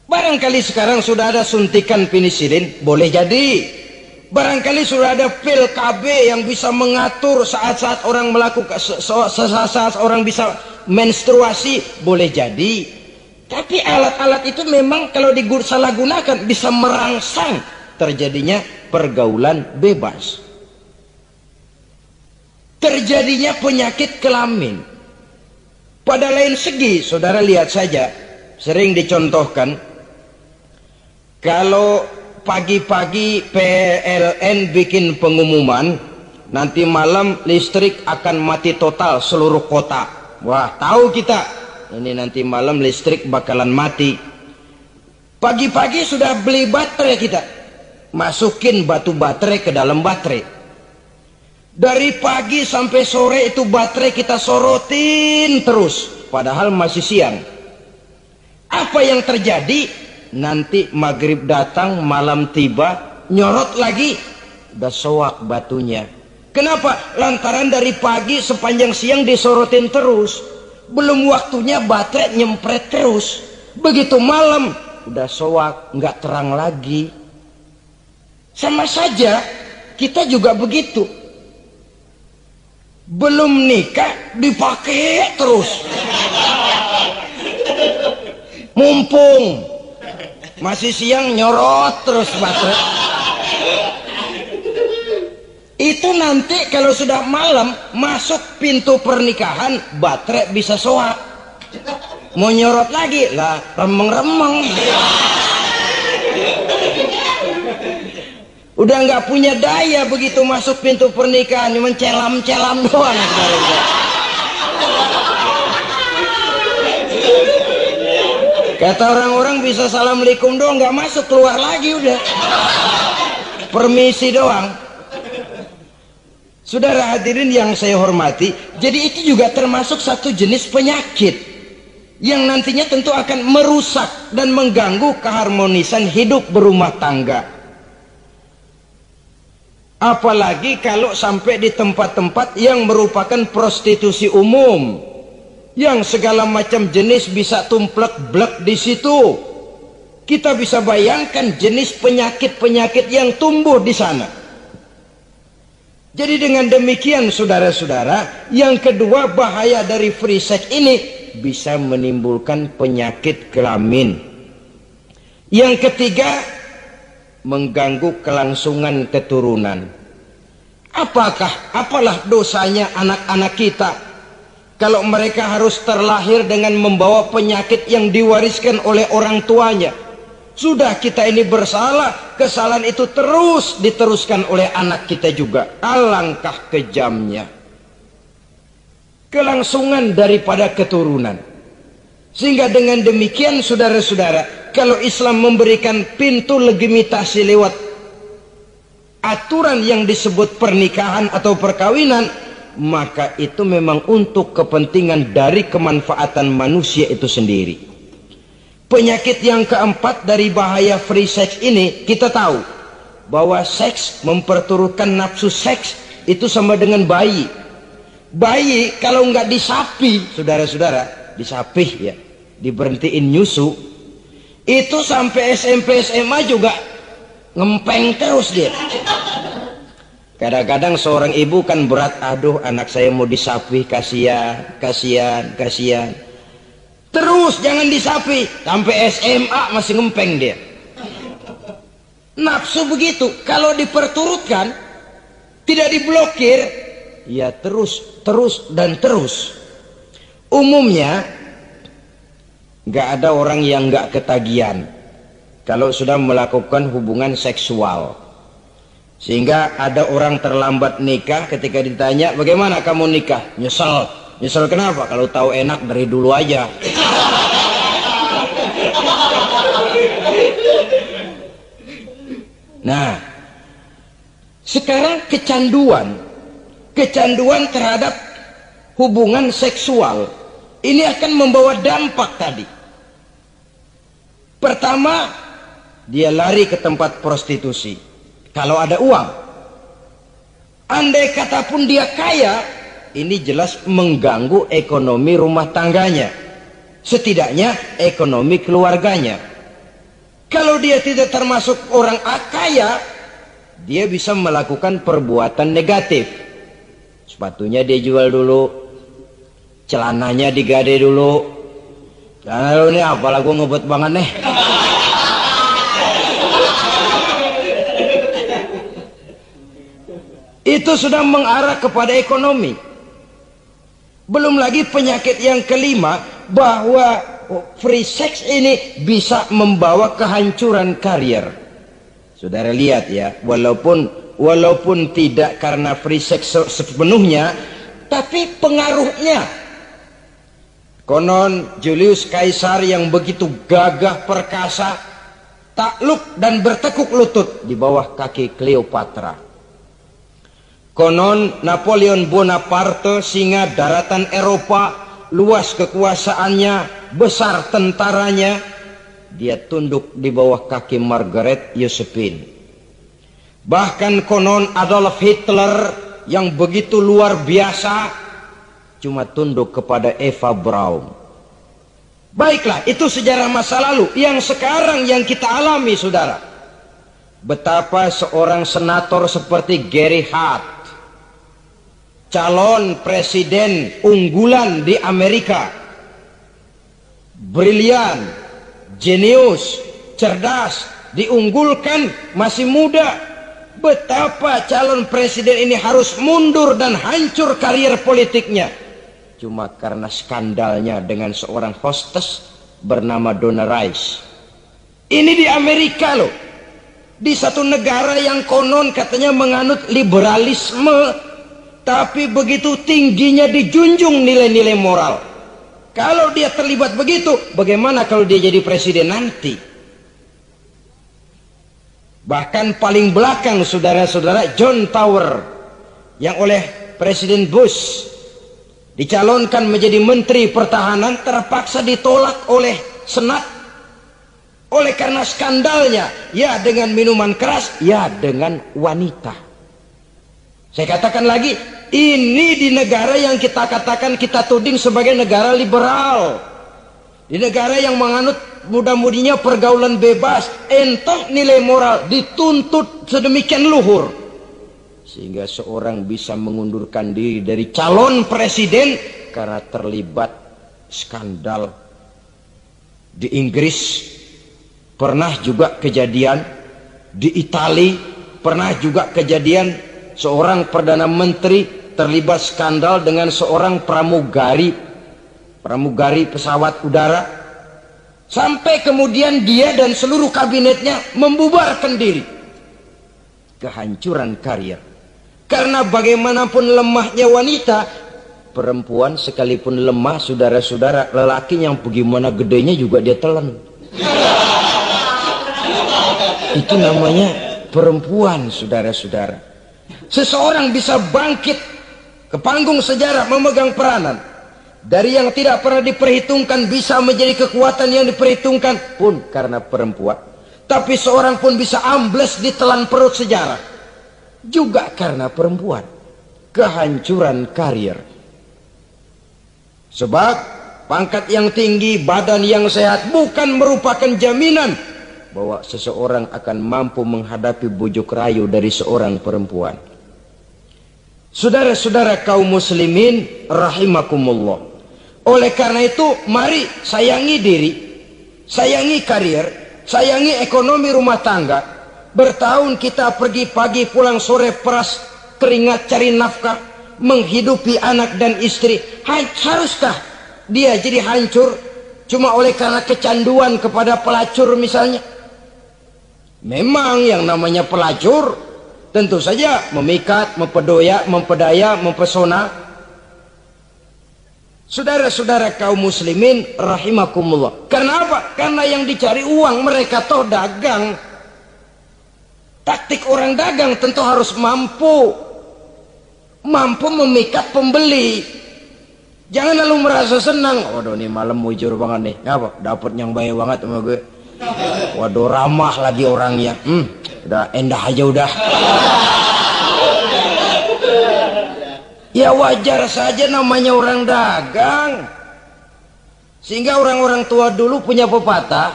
Barangkali sekarang sudah ada suntikan penisilin, boleh jadi. Barangkali sudah ada pil KB yang bisa mengatur saat-saat orang melakukan, saat orang bisa menstruasi, boleh jadi. Tapi alat-alat itu memang kalau disalahgunakan bisa merangsang terjadinya pergaulan bebas, terjadinya penyakit kelamin. Pada lain segi, saudara lihat saja, sering dicontohkan kalau pagi-pagi PLN bikin pengumuman nanti malam listrik akan mati total seluruh kota. Wah, tahu kita ini nanti malam listrik bakalan mati. Pagi-pagi sudah beli baterai kita, masukin batu baterai ke dalam baterai. Dari pagi sampai sore itu baterai kita sorotin terus, padahal masih siang. Apa yang terjadi? Nanti maghrib datang, malam tiba, nyorot lagi, udah soak batunya. Kenapa? Lantaran dari pagi sepanjang siang disorotin terus, belum waktunya baterai nyempret terus. Begitu malam udah soak, nggak terang lagi. Sama saja kita juga begitu. Belum nikah dipakai terus, mumpung masih siang nyorot terus baterai. Itu nanti kalau sudah malam masuk pintu pernikahan, baterai bisa soak. Mau nyorot lagi lah, remeng-remeng. Udah nggak punya daya begitu masuk pintu pernikahan, cuma celam-celam doang. Kata orang-orang bisa assalamualaikum doang, nggak masuk, keluar lagi udah. Permisi doang. Saudara hadirin yang saya hormati, jadi itu juga termasuk satu jenis penyakit yang nantinya tentu akan merusak dan mengganggu keharmonisan hidup berumah tangga. Apalagi kalau sampai di tempat-tempat yang merupakan prostitusi umum, yang segala macam jenis bisa tumplek-blek di situ. Kita bisa bayangkan jenis penyakit-penyakit yang tumbuh di sana. Jadi dengan demikian saudara-saudara, yang kedua bahaya dari free sex ini bisa menimbulkan penyakit kelamin. Yang ketiga, mengganggu kelangsungan keturunan. Apalah dosanya anak-anak kita kalau mereka harus terlahir dengan membawa penyakit yang diwariskan oleh orang tuanya? Sudah kita ini bersalah, kesalahan itu terus diteruskan oleh anak kita juga. Alangkah kejamnya kelangsungan daripada keturunan. Sehingga dengan demikian saudara-saudara, kalau Islam memberikan pintu legitimasi lewat aturan yang disebut pernikahan atau perkawinan, maka itu memang untuk kepentingan dari kemanfaatan manusia itu sendiri. Penyakit yang keempat dari bahaya free sex ini, kita tahu bahwa seks memperturutkan nafsu seks itu sama dengan bayi. Bayi kalau nggak disapi, saudara-saudara, disapih ya, diberhentiin nyusu, itu sampai SMP SMA juga ngempeng terus dia. Kadang-kadang seorang ibu kan berat, aduh anak saya mau disapih, kasihan. Terus jangan disapih, sampai SMA masih ngempeng dia. Nafsu begitu, kalau diperturutkan, tidak diblokir, ya terus dan terus. Umumnya nggak ada orang yang nggak ketagihan kalau sudah melakukan hubungan seksual. Sehingga ada orang terlambat nikah, ketika ditanya bagaimana kamu nikah, nyesel kenapa? Kalau tahu enak dari dulu aja. Nah, sekarang kecanduan terhadap hubungan seksual ini akan membawa dampak tadi. Pertama, dia lari ke tempat prostitusi. Kalau ada uang. Andai kata pun dia kaya, ini jelas mengganggu ekonomi rumah tangganya. Setidaknya ekonomi keluarganya. Kalau dia tidak termasuk orang kaya, dia bisa melakukan perbuatan negatif. Sepatunya dia jual dulu, celananya digade dulu. Lalu nih apalah gue ngebut banget nih. Itu sudah mengarah kepada ekonomi. Belum lagi penyakit yang kelima, bahwa free sex ini bisa membawa kehancuran karier. Saudara lihat ya, walaupun tidak karena free sex sepenuhnya, tapi pengaruhnya. Konon Julius Caesar yang begitu gagah perkasa takluk dan bertekuk lutut di bawah kaki Cleopatra. Konon Napoleon Bonaparte, singa daratan Eropa, luas kekuasaannya, besar tentaranya, dia tunduk di bawah kaki Margaret Josephine. Bahkan konon Adolf Hitler yang begitu luar biasa cuma tunduk kepada Eva Braun. Baiklah, itu sejarah masa lalu. Yang sekarang yang kita alami, saudara, betapa seorang senator seperti Gary Hart, calon presiden unggulan di Amerika, brilian, jenius, cerdas, diunggulkan, masih muda. Betapa calon presiden ini harus mundur dan hancur karier politiknya cuma karena skandalnya dengan seorang hostess bernama Donna Rice. Ini di Amerika loh, di satu negara yang konon katanya menganut liberalisme, tapi begitu tingginya dijunjung nilai-nilai moral. Kalau dia terlibat begitu, bagaimana kalau dia jadi presiden nanti? Bahkan paling belakang, saudara-saudara, John Tower yang oleh Presiden Bush dicalonkan menjadi Menteri Pertahanan terpaksa ditolak oleh Senat. Oleh karena skandalnya, ya dengan minuman keras, ya dengan wanita. Saya katakan lagi, ini di negara yang kita katakan, kita tuding sebagai negara liberal, di negara yang menganut mudah-mudinya pergaulan bebas, entah nilai moral dituntut sedemikian luhur sehingga seorang bisa mengundurkan diri dari calon presiden karena terlibat skandal. Di Inggris pernah juga kejadian, di Italia pernah juga kejadian, seorang perdana menteri terlibat skandal dengan seorang pramugari pesawat udara, sampai kemudian dia dan seluruh kabinetnya membubarkan diri. Kehancuran karier. Karena bagaimanapun lemahnya wanita, perempuan sekalipun lemah, saudara-saudara, lelaki yang bagaimana gedenya juga dia telan. Itu namanya perempuan, saudara-saudara. Seseorang bisa bangkit ke panggung sejarah memegang peranan. Dari yang tidak pernah diperhitungkan bisa menjadi kekuatan yang diperhitungkan pun karena perempuan. Tapi seorang pun bisa ambles ditelan perut sejarah juga karena perempuan. Kehancuran karier. Sebab pangkat yang tinggi, badan yang sehat bukan merupakan jaminan bahwa seseorang akan mampu menghadapi bujuk rayu dari seorang perempuan. Saudara-saudara kaum muslimin rahimakumullah. Oleh karena itu, mari sayangi diri, sayangi karier, sayangi ekonomi rumah tangga. Bertahun kita pergi pagi pulang sore peras keringat cari nafkah, menghidupi anak dan istri. Haruskah dia jadi hancur cuma oleh karena kecanduan kepada pelacur misalnya? Memang yang namanya pelacur tentu saja memikat, mempedaya, mempesona. Saudara-saudara kaum muslimin rahimakumullah. Karena apa? Karena yang dicari uang, mereka toh dagang. Taktik orang dagang tentu harus mampu memikat pembeli. Jangan lalu merasa senang, waduh nih malam mujur banget nih, apa dapat yang baik banget sama gue. Waduh, ramah lagi orangnya. Udah endah aja udah. Ya wajar saja namanya orang dagang. Sehingga orang-orang tua dulu punya pepatah,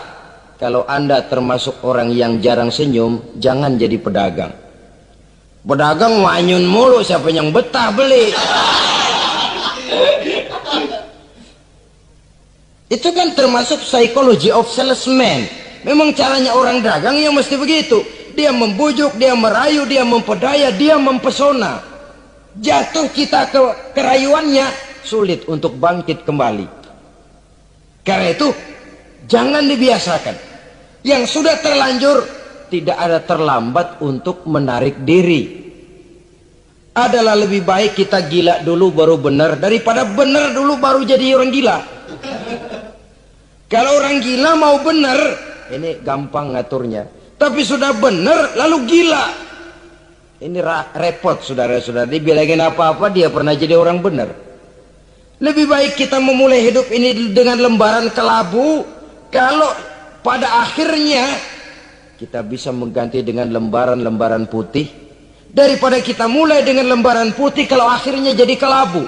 kalau Anda termasuk orang yang jarang senyum, jangan jadi pedagang. Pedagang manyun mulu, siapa yang betah beli? Itu kan termasuk psychology of salesman. Memang caranya orang dagang yang mesti begitu. Dia membujuk, dia merayu, dia memperdaya, dia mempesona. Jatuh kita ke kerayuannya, sulit untuk bangkit kembali. Karena itu jangan dibiasakan. Yang sudah terlanjur, tidak ada terlambat untuk menarik diri. Adalah lebih baik kita gila dulu baru benar, daripada benar dulu baru jadi orang gila. Kalau orang gila mau benar, ini gampang ngaturnya. Tapi sudah benar lalu gila, ini repot saudara-saudara. Dibilangin apa-apa dia pernah jadi orang benar. Lebih baik kita memulai hidup ini dengan lembaran kelabu. Kalau pada akhirnya kita bisa mengganti dengan lembaran-lembaran putih, daripada kita mulai dengan lembaran putih kalau akhirnya jadi kelabu.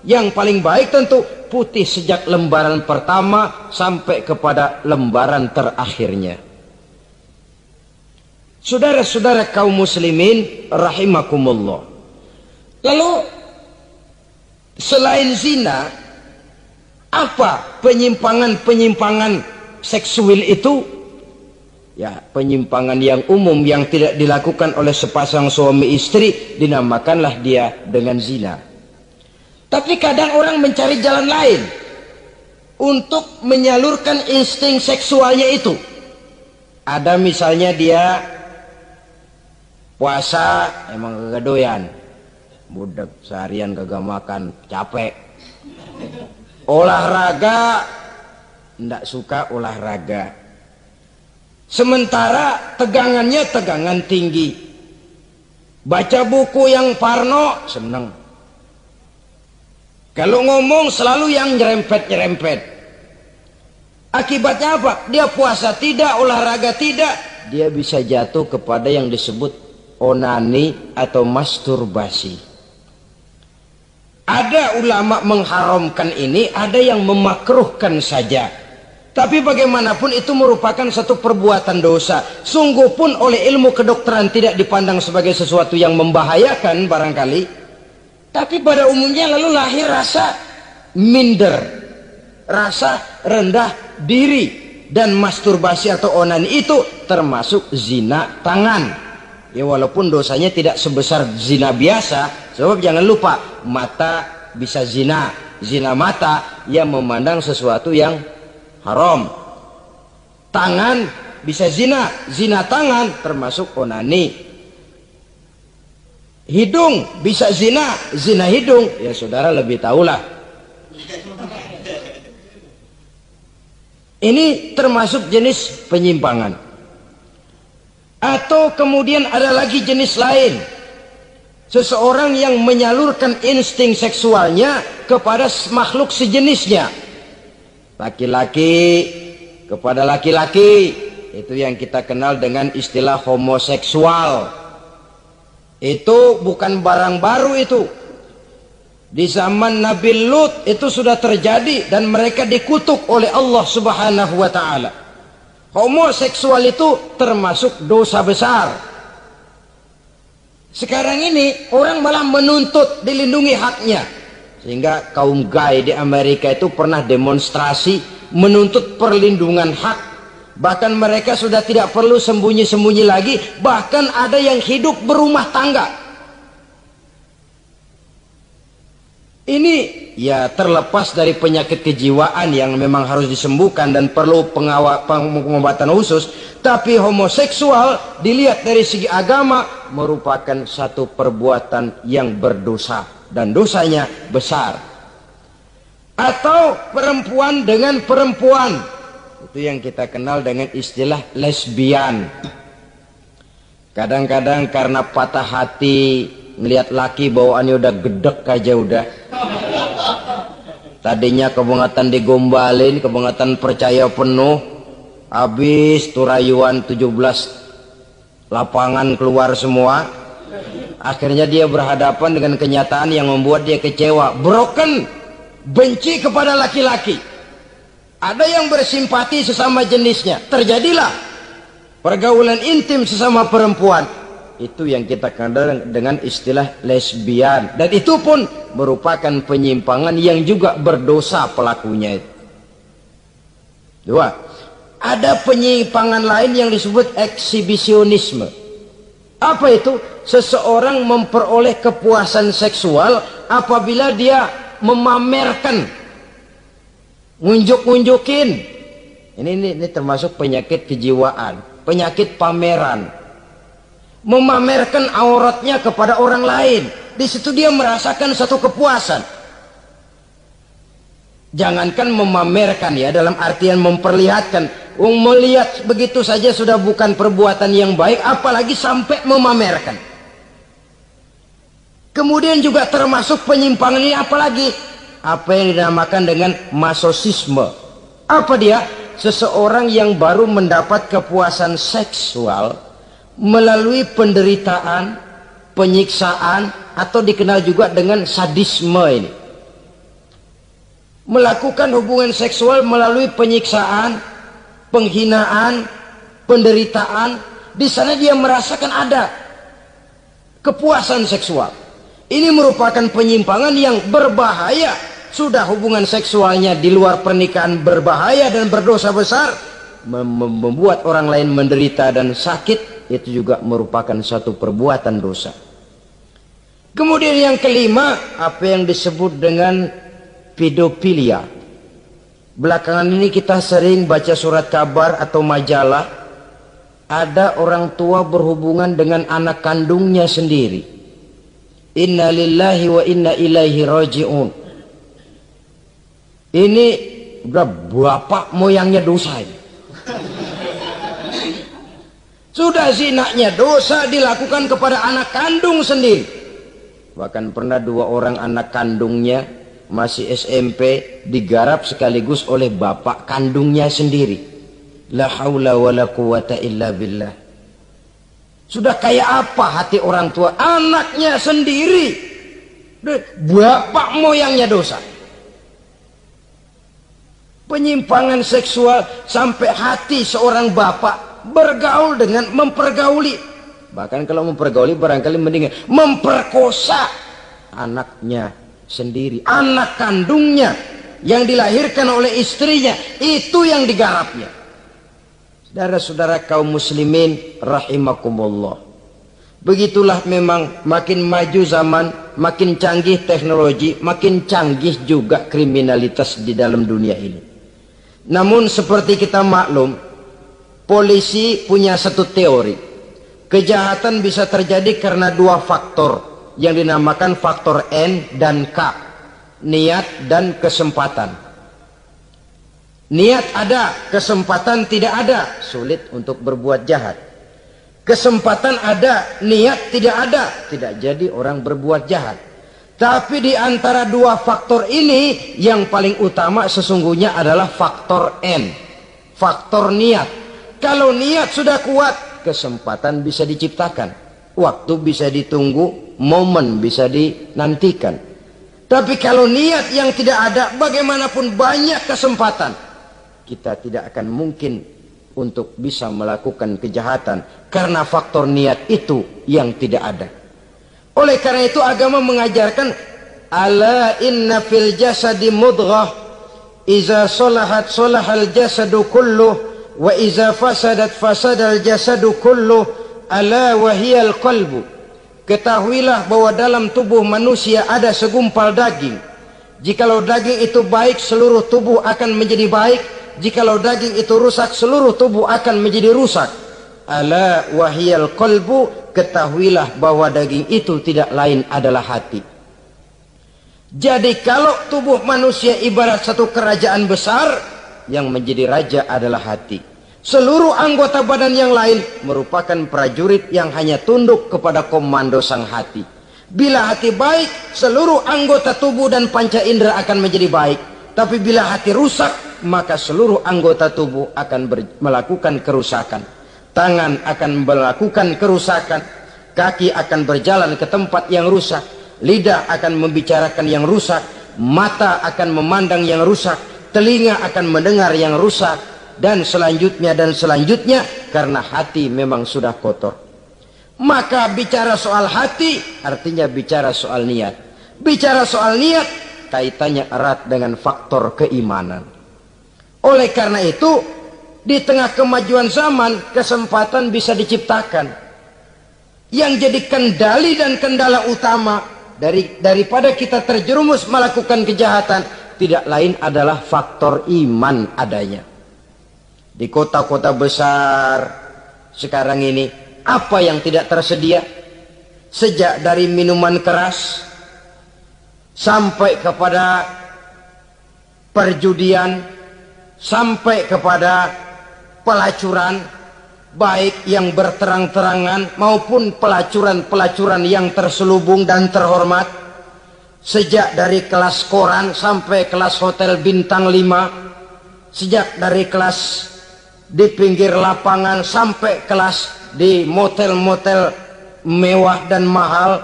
Yang paling baik tentu putih sejak lembaran pertama sampai kepada lembaran terakhirnya. Saudara-saudara kaum muslimin rahimakumullah. Lalu selain zina, apa penyimpangan-penyimpangan seksual itu? Ya, penyimpangan yang umum yang tidak dilakukan oleh sepasang suami istri dinamakanlah dia dengan zina. Tapi kadang orang mencari jalan lain untuk menyalurkan insting seksualnya itu. Ada misalnya dia puasa emang kagak doyan, budak seharian kagak makan, capek. Olahraga ndak suka olahraga. Sementara tegangannya tegangan tinggi. Baca buku yang parno seneng. Kalau ngomong selalu yang nyerempet-nyerempet. Akibatnya apa? Dia puasa tidak, olahraga tidak, dia bisa jatuh kepada yang disebut onani atau masturbasi. Ada ulama mengharamkan ini, ada yang memakruhkan saja. Tapi bagaimanapun itu merupakan satu perbuatan dosa. Sungguh pun oleh ilmu kedokteran tidak dipandang sebagai sesuatu yang membahayakan barangkali. Tapi pada umumnya lalu lahir rasa minder, rasa rendah diri. Dan masturbasi atau onani itu termasuk zina tangan. Ya walaupun dosanya tidak sebesar zina biasa. Sebab jangan lupa, mata bisa zina. Zina mata yang memandang sesuatu yang haram. Tangan bisa zina. Zina tangan termasuk onani. Hidung bisa zina. Zina hidung, ya saudara lebih tahulah. Ini termasuk jenis penyimpangan. Atau kemudian ada lagi jenis lain. Seseorang yang menyalurkan insting seksualnya kepada makhluk sejenisnya. Laki-laki kepada laki-laki. Itu yang kita kenal dengan istilah homoseksual. Itu bukan barang baru itu. Di zaman Nabi Lut itu sudah terjadi dan mereka dikutuk oleh Allah Subhanahu wa taala. Homoseksual itu termasuk dosa besar. Sekarang ini orang malah menuntut dilindungi haknya. Sehingga kaum gay di Amerika itu pernah demonstrasi menuntut perlindungan hak. Bahkan mereka sudah tidak perlu sembunyi-sembunyi lagi. Bahkan ada yang hidup berumah tangga. Ini ya terlepas dari penyakit kejiwaan yang memang harus disembuhkan dan perlu pengobatan khusus. Tapi homoseksual dilihat dari segi agama merupakan satu perbuatan yang berdosa. Dan dosanya besar. Atau perempuan dengan perempuan. Itu yang kita kenal dengan istilah lesbian. Kadang-kadang karena patah hati ngelihat laki bawaannya udah gedek aja udah. Tadinya kebangatan digombalin, kebangatan percaya penuh. Habis turayuan 17 lapangan keluar semua. Akhirnya dia berhadapan dengan kenyataan yang membuat dia kecewa. Broken, benci kepada laki-laki. Ada yang bersimpati sesama jenisnya. Terjadilah pergaulan intim sesama perempuan. Itu yang kita kenal dengan istilah lesbian. Dan itu pun merupakan penyimpangan yang juga berdosa pelakunya itu. Dua, ada penyimpangan lain yang disebut eksibisionisme. Apa itu? Seseorang memperoleh kepuasan seksual apabila dia memamerkan, ngunjuk-ngunjukin. Ini termasuk penyakit kejiwaan, penyakit pameran. Memamerkan auratnya kepada orang lain. Di situ dia merasakan satu kepuasan. Jangankan memamerkan ya, dalam artian memperlihatkan. Melihat begitu saja sudah bukan perbuatan yang baik, apalagi sampai memamerkan. Kemudian juga termasuk penyimpangan ini apalagi? Apa yang dinamakan dengan masochisme. Apa dia? Seseorang yang baru mendapat kepuasan seksual melalui penderitaan, penyiksaan, atau dikenal juga dengan sadisme ini. Melakukan hubungan seksual melalui penyiksaan, penghinaan, penderitaan. Di sana dia merasakan ada kepuasan seksual. Ini merupakan penyimpangan yang berbahaya. Sudah hubungan seksualnya di luar pernikahan berbahaya dan berdosa besar, membuat orang lain menderita dan sakit, itu juga merupakan satu perbuatan dosa. Kemudian yang kelima, apa yang disebut dengan pedofilia. Belakangan ini kita sering baca surat kabar atau majalah, ada orang tua berhubungan dengan anak kandungnya sendiri. Inna lillahi wa inna ilaihi raji'un. Ini udah bapak moyangnya dosa ini. Sudah zinanya dosa dilakukan kepada anak kandung sendiri. Bahkan pernah 2 orang anak kandungnya masih SMP digarap sekaligus oleh bapak kandungnya sendiri. La haula wala quwata illa billah. Sudah kayak apa hati orang tua? Anaknya sendiri, bapak moyangnya dosa. Penyimpangan seksual sampai hati seorang bapak bergaul dengan mempergauli. Bahkan kalau mempergauli barangkali mendingan memperkosa anaknya sendiri, anak kandungnya yang dilahirkan oleh istrinya, itu yang digarapnya. Saudara-saudara kaum muslimin rahimakumullah. Begitulah memang makin maju zaman, makin canggih teknologi, makin canggih juga kriminalitas di dalam dunia ini. Namun seperti kita maklum, polisi punya satu teori. Kejahatan bisa terjadi karena 2 faktor yang dinamakan faktor N dan K. Niat dan kesempatan. Niat ada, kesempatan tidak ada, sulit untuk berbuat jahat. Kesempatan ada, niat tidak ada, tidak jadi orang berbuat jahat. Tapi di antara 2 faktor ini yang paling utama sesungguhnya adalah faktor N, faktor niat. Kalau niat sudah kuat, kesempatan bisa diciptakan, waktu bisa ditunggu, momen bisa dinantikan. Tapi kalau niat yang tidak ada, bagaimanapun banyak kesempatan, kita tidak akan mungkin untuk bisa melakukan kejahatan karena faktor niat itu yang tidak ada. Oleh karena itu agama mengajarkan, ala inna fil jasadi mudghah iza salahat salahal jasadu kulluh wa iza fasadat fasadal jasadu kulluh ala wahiyal qalbu. Ketahuilah bahwa dalam tubuh manusia ada segumpal daging. Jikalau daging itu baik, seluruh tubuh akan menjadi baik. Jikalau daging itu rusak, seluruh tubuh akan menjadi rusak. Ala wahiyal qalbu, ketahuilah bahwa daging itu tidak lain adalah hati. Jadi kalau tubuh manusia ibarat satu kerajaan besar, yang menjadi raja adalah hati. Seluruh anggota badan yang lain merupakan prajurit yang hanya tunduk kepada komando sang hati. Bila hati baik, seluruh anggota tubuh dan panca indera akan menjadi baik. Tapi bila hati rusak, maka seluruh anggota tubuh akan melakukan kerusakan. Tangan akan melakukan kerusakan, kaki akan berjalan ke tempat yang rusak, lidah akan membicarakan yang rusak, mata akan memandang yang rusak, telinga akan mendengar yang rusak, dan selanjutnya karena hati memang sudah kotor. Maka bicara soal hati artinya bicara soal niat. Bicara soal niat kaitannya erat dengan faktor keimanan. Oleh karena itu, di tengah kemajuan zaman, kesempatan bisa diciptakan. Yang jadi kendali dan kendala utama daripada kita terjerumus melakukan kejahatan tidak lain adalah faktor iman adanya. Di kota-kota besar sekarang ini, apa yang tidak tersedia? Sejak dari minuman keras sampai kepada perjudian, sampai kepada pelacuran, baik yang berterang-terangan maupun pelacuran-pelacuran yang terselubung dan terhormat. Sejak dari kelas koran sampai kelas hotel bintang 5, sejak dari kelas di pinggir lapangan sampai kelas di motel-motel mewah dan mahal,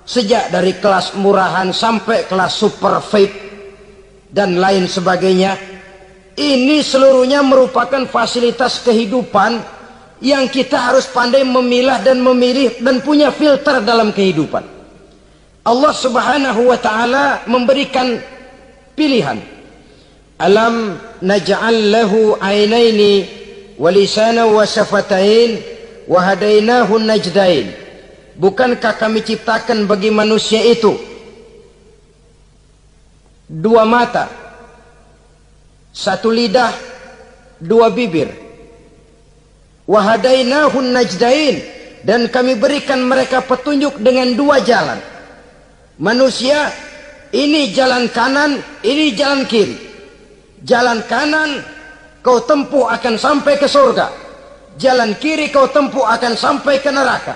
sejak dari kelas murahan sampai kelas super VIP dan lain sebagainya. Ini seluruhnya merupakan fasilitas kehidupan yang kita harus pandai memilah dan memilih dan punya filter dalam kehidupan. Allah Subhanahu wa taala memberikan pilihan. Alam naj'al lahu 'ainaini wa lisanan wa syafatain wa hadainahu najdain. Bukankah kami ciptakan bagi manusia itu dua mata, satu lidah, dua bibir. Wahadainahu najdain, dan kami berikan mereka petunjuk dengan dua jalan. Manusia, ini jalan kanan, ini jalan kiri. Jalan kanan kau tempuh akan sampai ke surga, jalan kiri kau tempuh akan sampai ke neraka.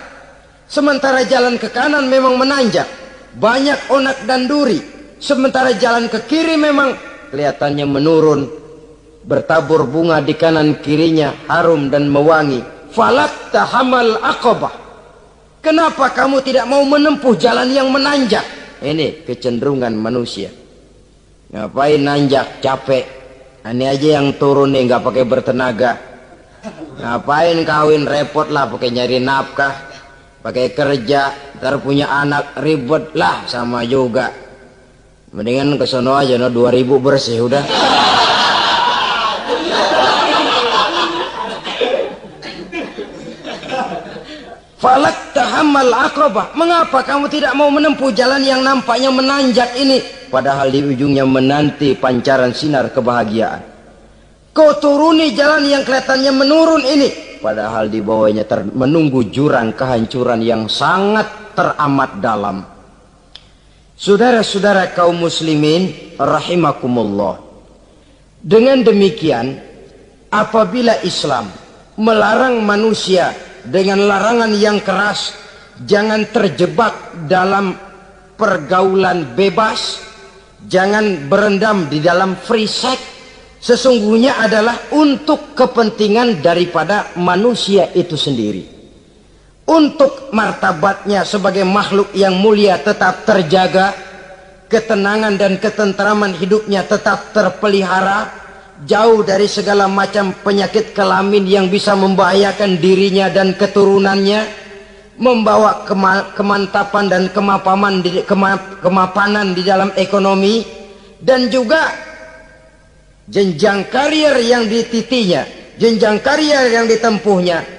Sementara jalan ke kanan memang menanjak, banyak onak dan duri. Sementara jalan ke kiri memang kelihatannya menurun, bertabur bunga di kanan kirinya, harum dan mewangi. Falak tahamal aqabah. Kenapa kamu tidak mau menempuh jalan yang menanjak? Ini kecenderungan manusia. Ngapain nanjak, capek. Ini aja yang turun nih nggak pakai bertenaga. Ngapain kawin, repot lah pakai nyari nafkah, pakai kerja, ntar punya anak ribet lah, sama juga. Mendingan kesono aja, no 2000 bersih udah. Falak tahammal aqabah. Mengapa kamu tidak mau menempuh jalan yang nampaknya menanjak ini, padahal di ujungnya menanti pancaran sinar kebahagiaan? Kau turuni jalan yang kelihatannya menurun ini, padahal di bawahnya menunggu jurang kehancuran yang sangat teramat dalam. Saudara-saudara kaum muslimin rahimakumullah. Dengan demikian, apabila Islam melarang manusia dengan larangan yang keras, jangan terjebak dalam pergaulan bebas, jangan berendam di dalam free sex, sesungguhnya adalah untuk kepentingan daripada manusia itu sendiri. Untuk martabatnya sebagai makhluk yang mulia tetap terjaga, ketenangan dan ketentraman hidupnya tetap terpelihara, jauh dari segala macam penyakit kelamin yang bisa membahayakan dirinya dan keturunannya, membawa kemantapan dan kemapanan di dalam ekonomi, dan juga jenjang karier yang dititinya, jenjang karier yang ditempuhnya.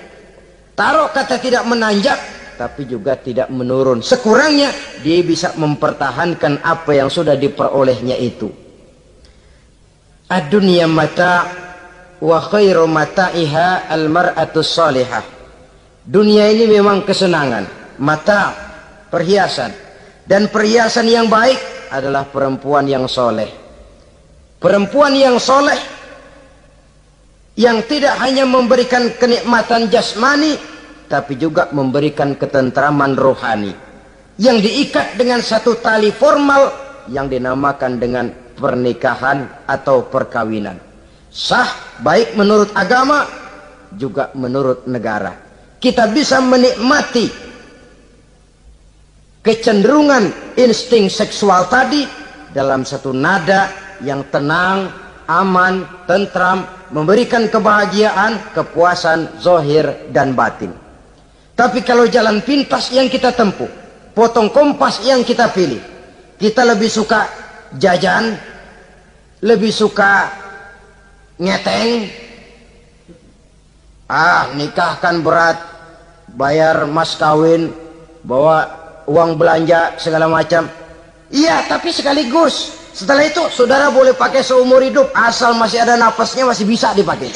Taruh kata tidak menanjak, tapi juga tidak menurun. Sekurangnya dia bisa mempertahankan apa yang sudah diperolehnya itu. Ad-dunya mata' wa khairu mata'iha al-mar'atus salihah. Dunia ini memang kesenangan, mata', perhiasan, dan perhiasan yang baik adalah perempuan yang soleh. Perempuan yang soleh yang tidak hanya memberikan kenikmatan jasmani, tapi juga memberikan ketentraman rohani, yang diikat dengan satu tali formal yang dinamakan dengan pernikahan atau perkawinan. sah baik menurut agama juga menurut negara. Kita bisa menikmati kecenderungan insting seksual tadi dalam satu nada yang tenang, aman, tentram, memberikan kebahagiaan, kepuasan zahir dan batin. Tapi kalau jalan pintas yang kita tempuh, potong kompas yang kita pilih, kita lebih suka jajan, lebih suka ngeteng. Nikah kan berat, bayar mas kawin, bawa uang belanja segala macam. Iya, tapi sekaligus setelah itu saudara boleh pakai seumur hidup, asal masih ada napasnya masih bisa dipakai.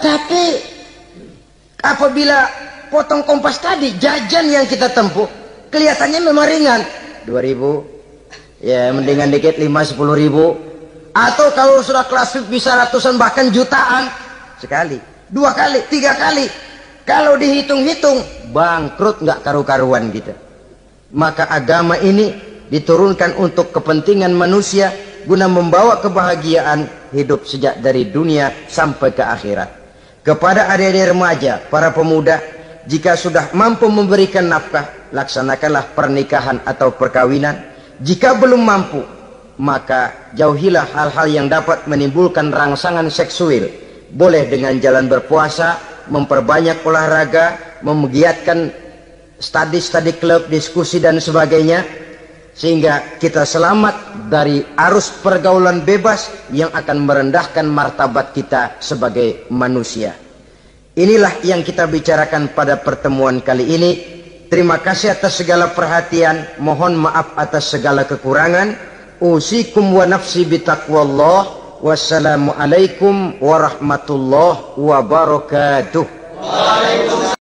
Tapi apabila potong kompas tadi, jajan yang kita tempuh kelihatannya memang ringan, 2.000, ya mendingan dikit 5-10 ribu. Atau kalau sudah kelas VIP bisa ratusan bahkan jutaan sekali, 2 kali, 3 kali. Kalau dihitung-hitung bangkrut nggak karu-karuan kita. Maka agama ini diturunkan untuk kepentingan manusia guna membawa kebahagiaan hidup sejak dari dunia sampai ke akhirat. Kepada adik-adik remaja, para pemuda, jika sudah mampu memberikan nafkah, laksanakanlah pernikahan atau perkawinan. Jika belum mampu, maka jauhilah hal-hal yang dapat menimbulkan rangsangan seksual. Boleh dengan jalan berpuasa, memperbanyak olahraga, menggiatkan study club, diskusi dan sebagainya, sehingga kita selamat dari arus pergaulan bebas yang akan merendahkan martabat kita sebagai manusia. Inilah yang kita bicarakan pada pertemuan kali ini. Terima kasih atas segala perhatian, mohon maaf atas segala kekurangan. Usikum wa nafsi bitaqwallah. Wassalamualaikum warahmatullahi wabarakatuh.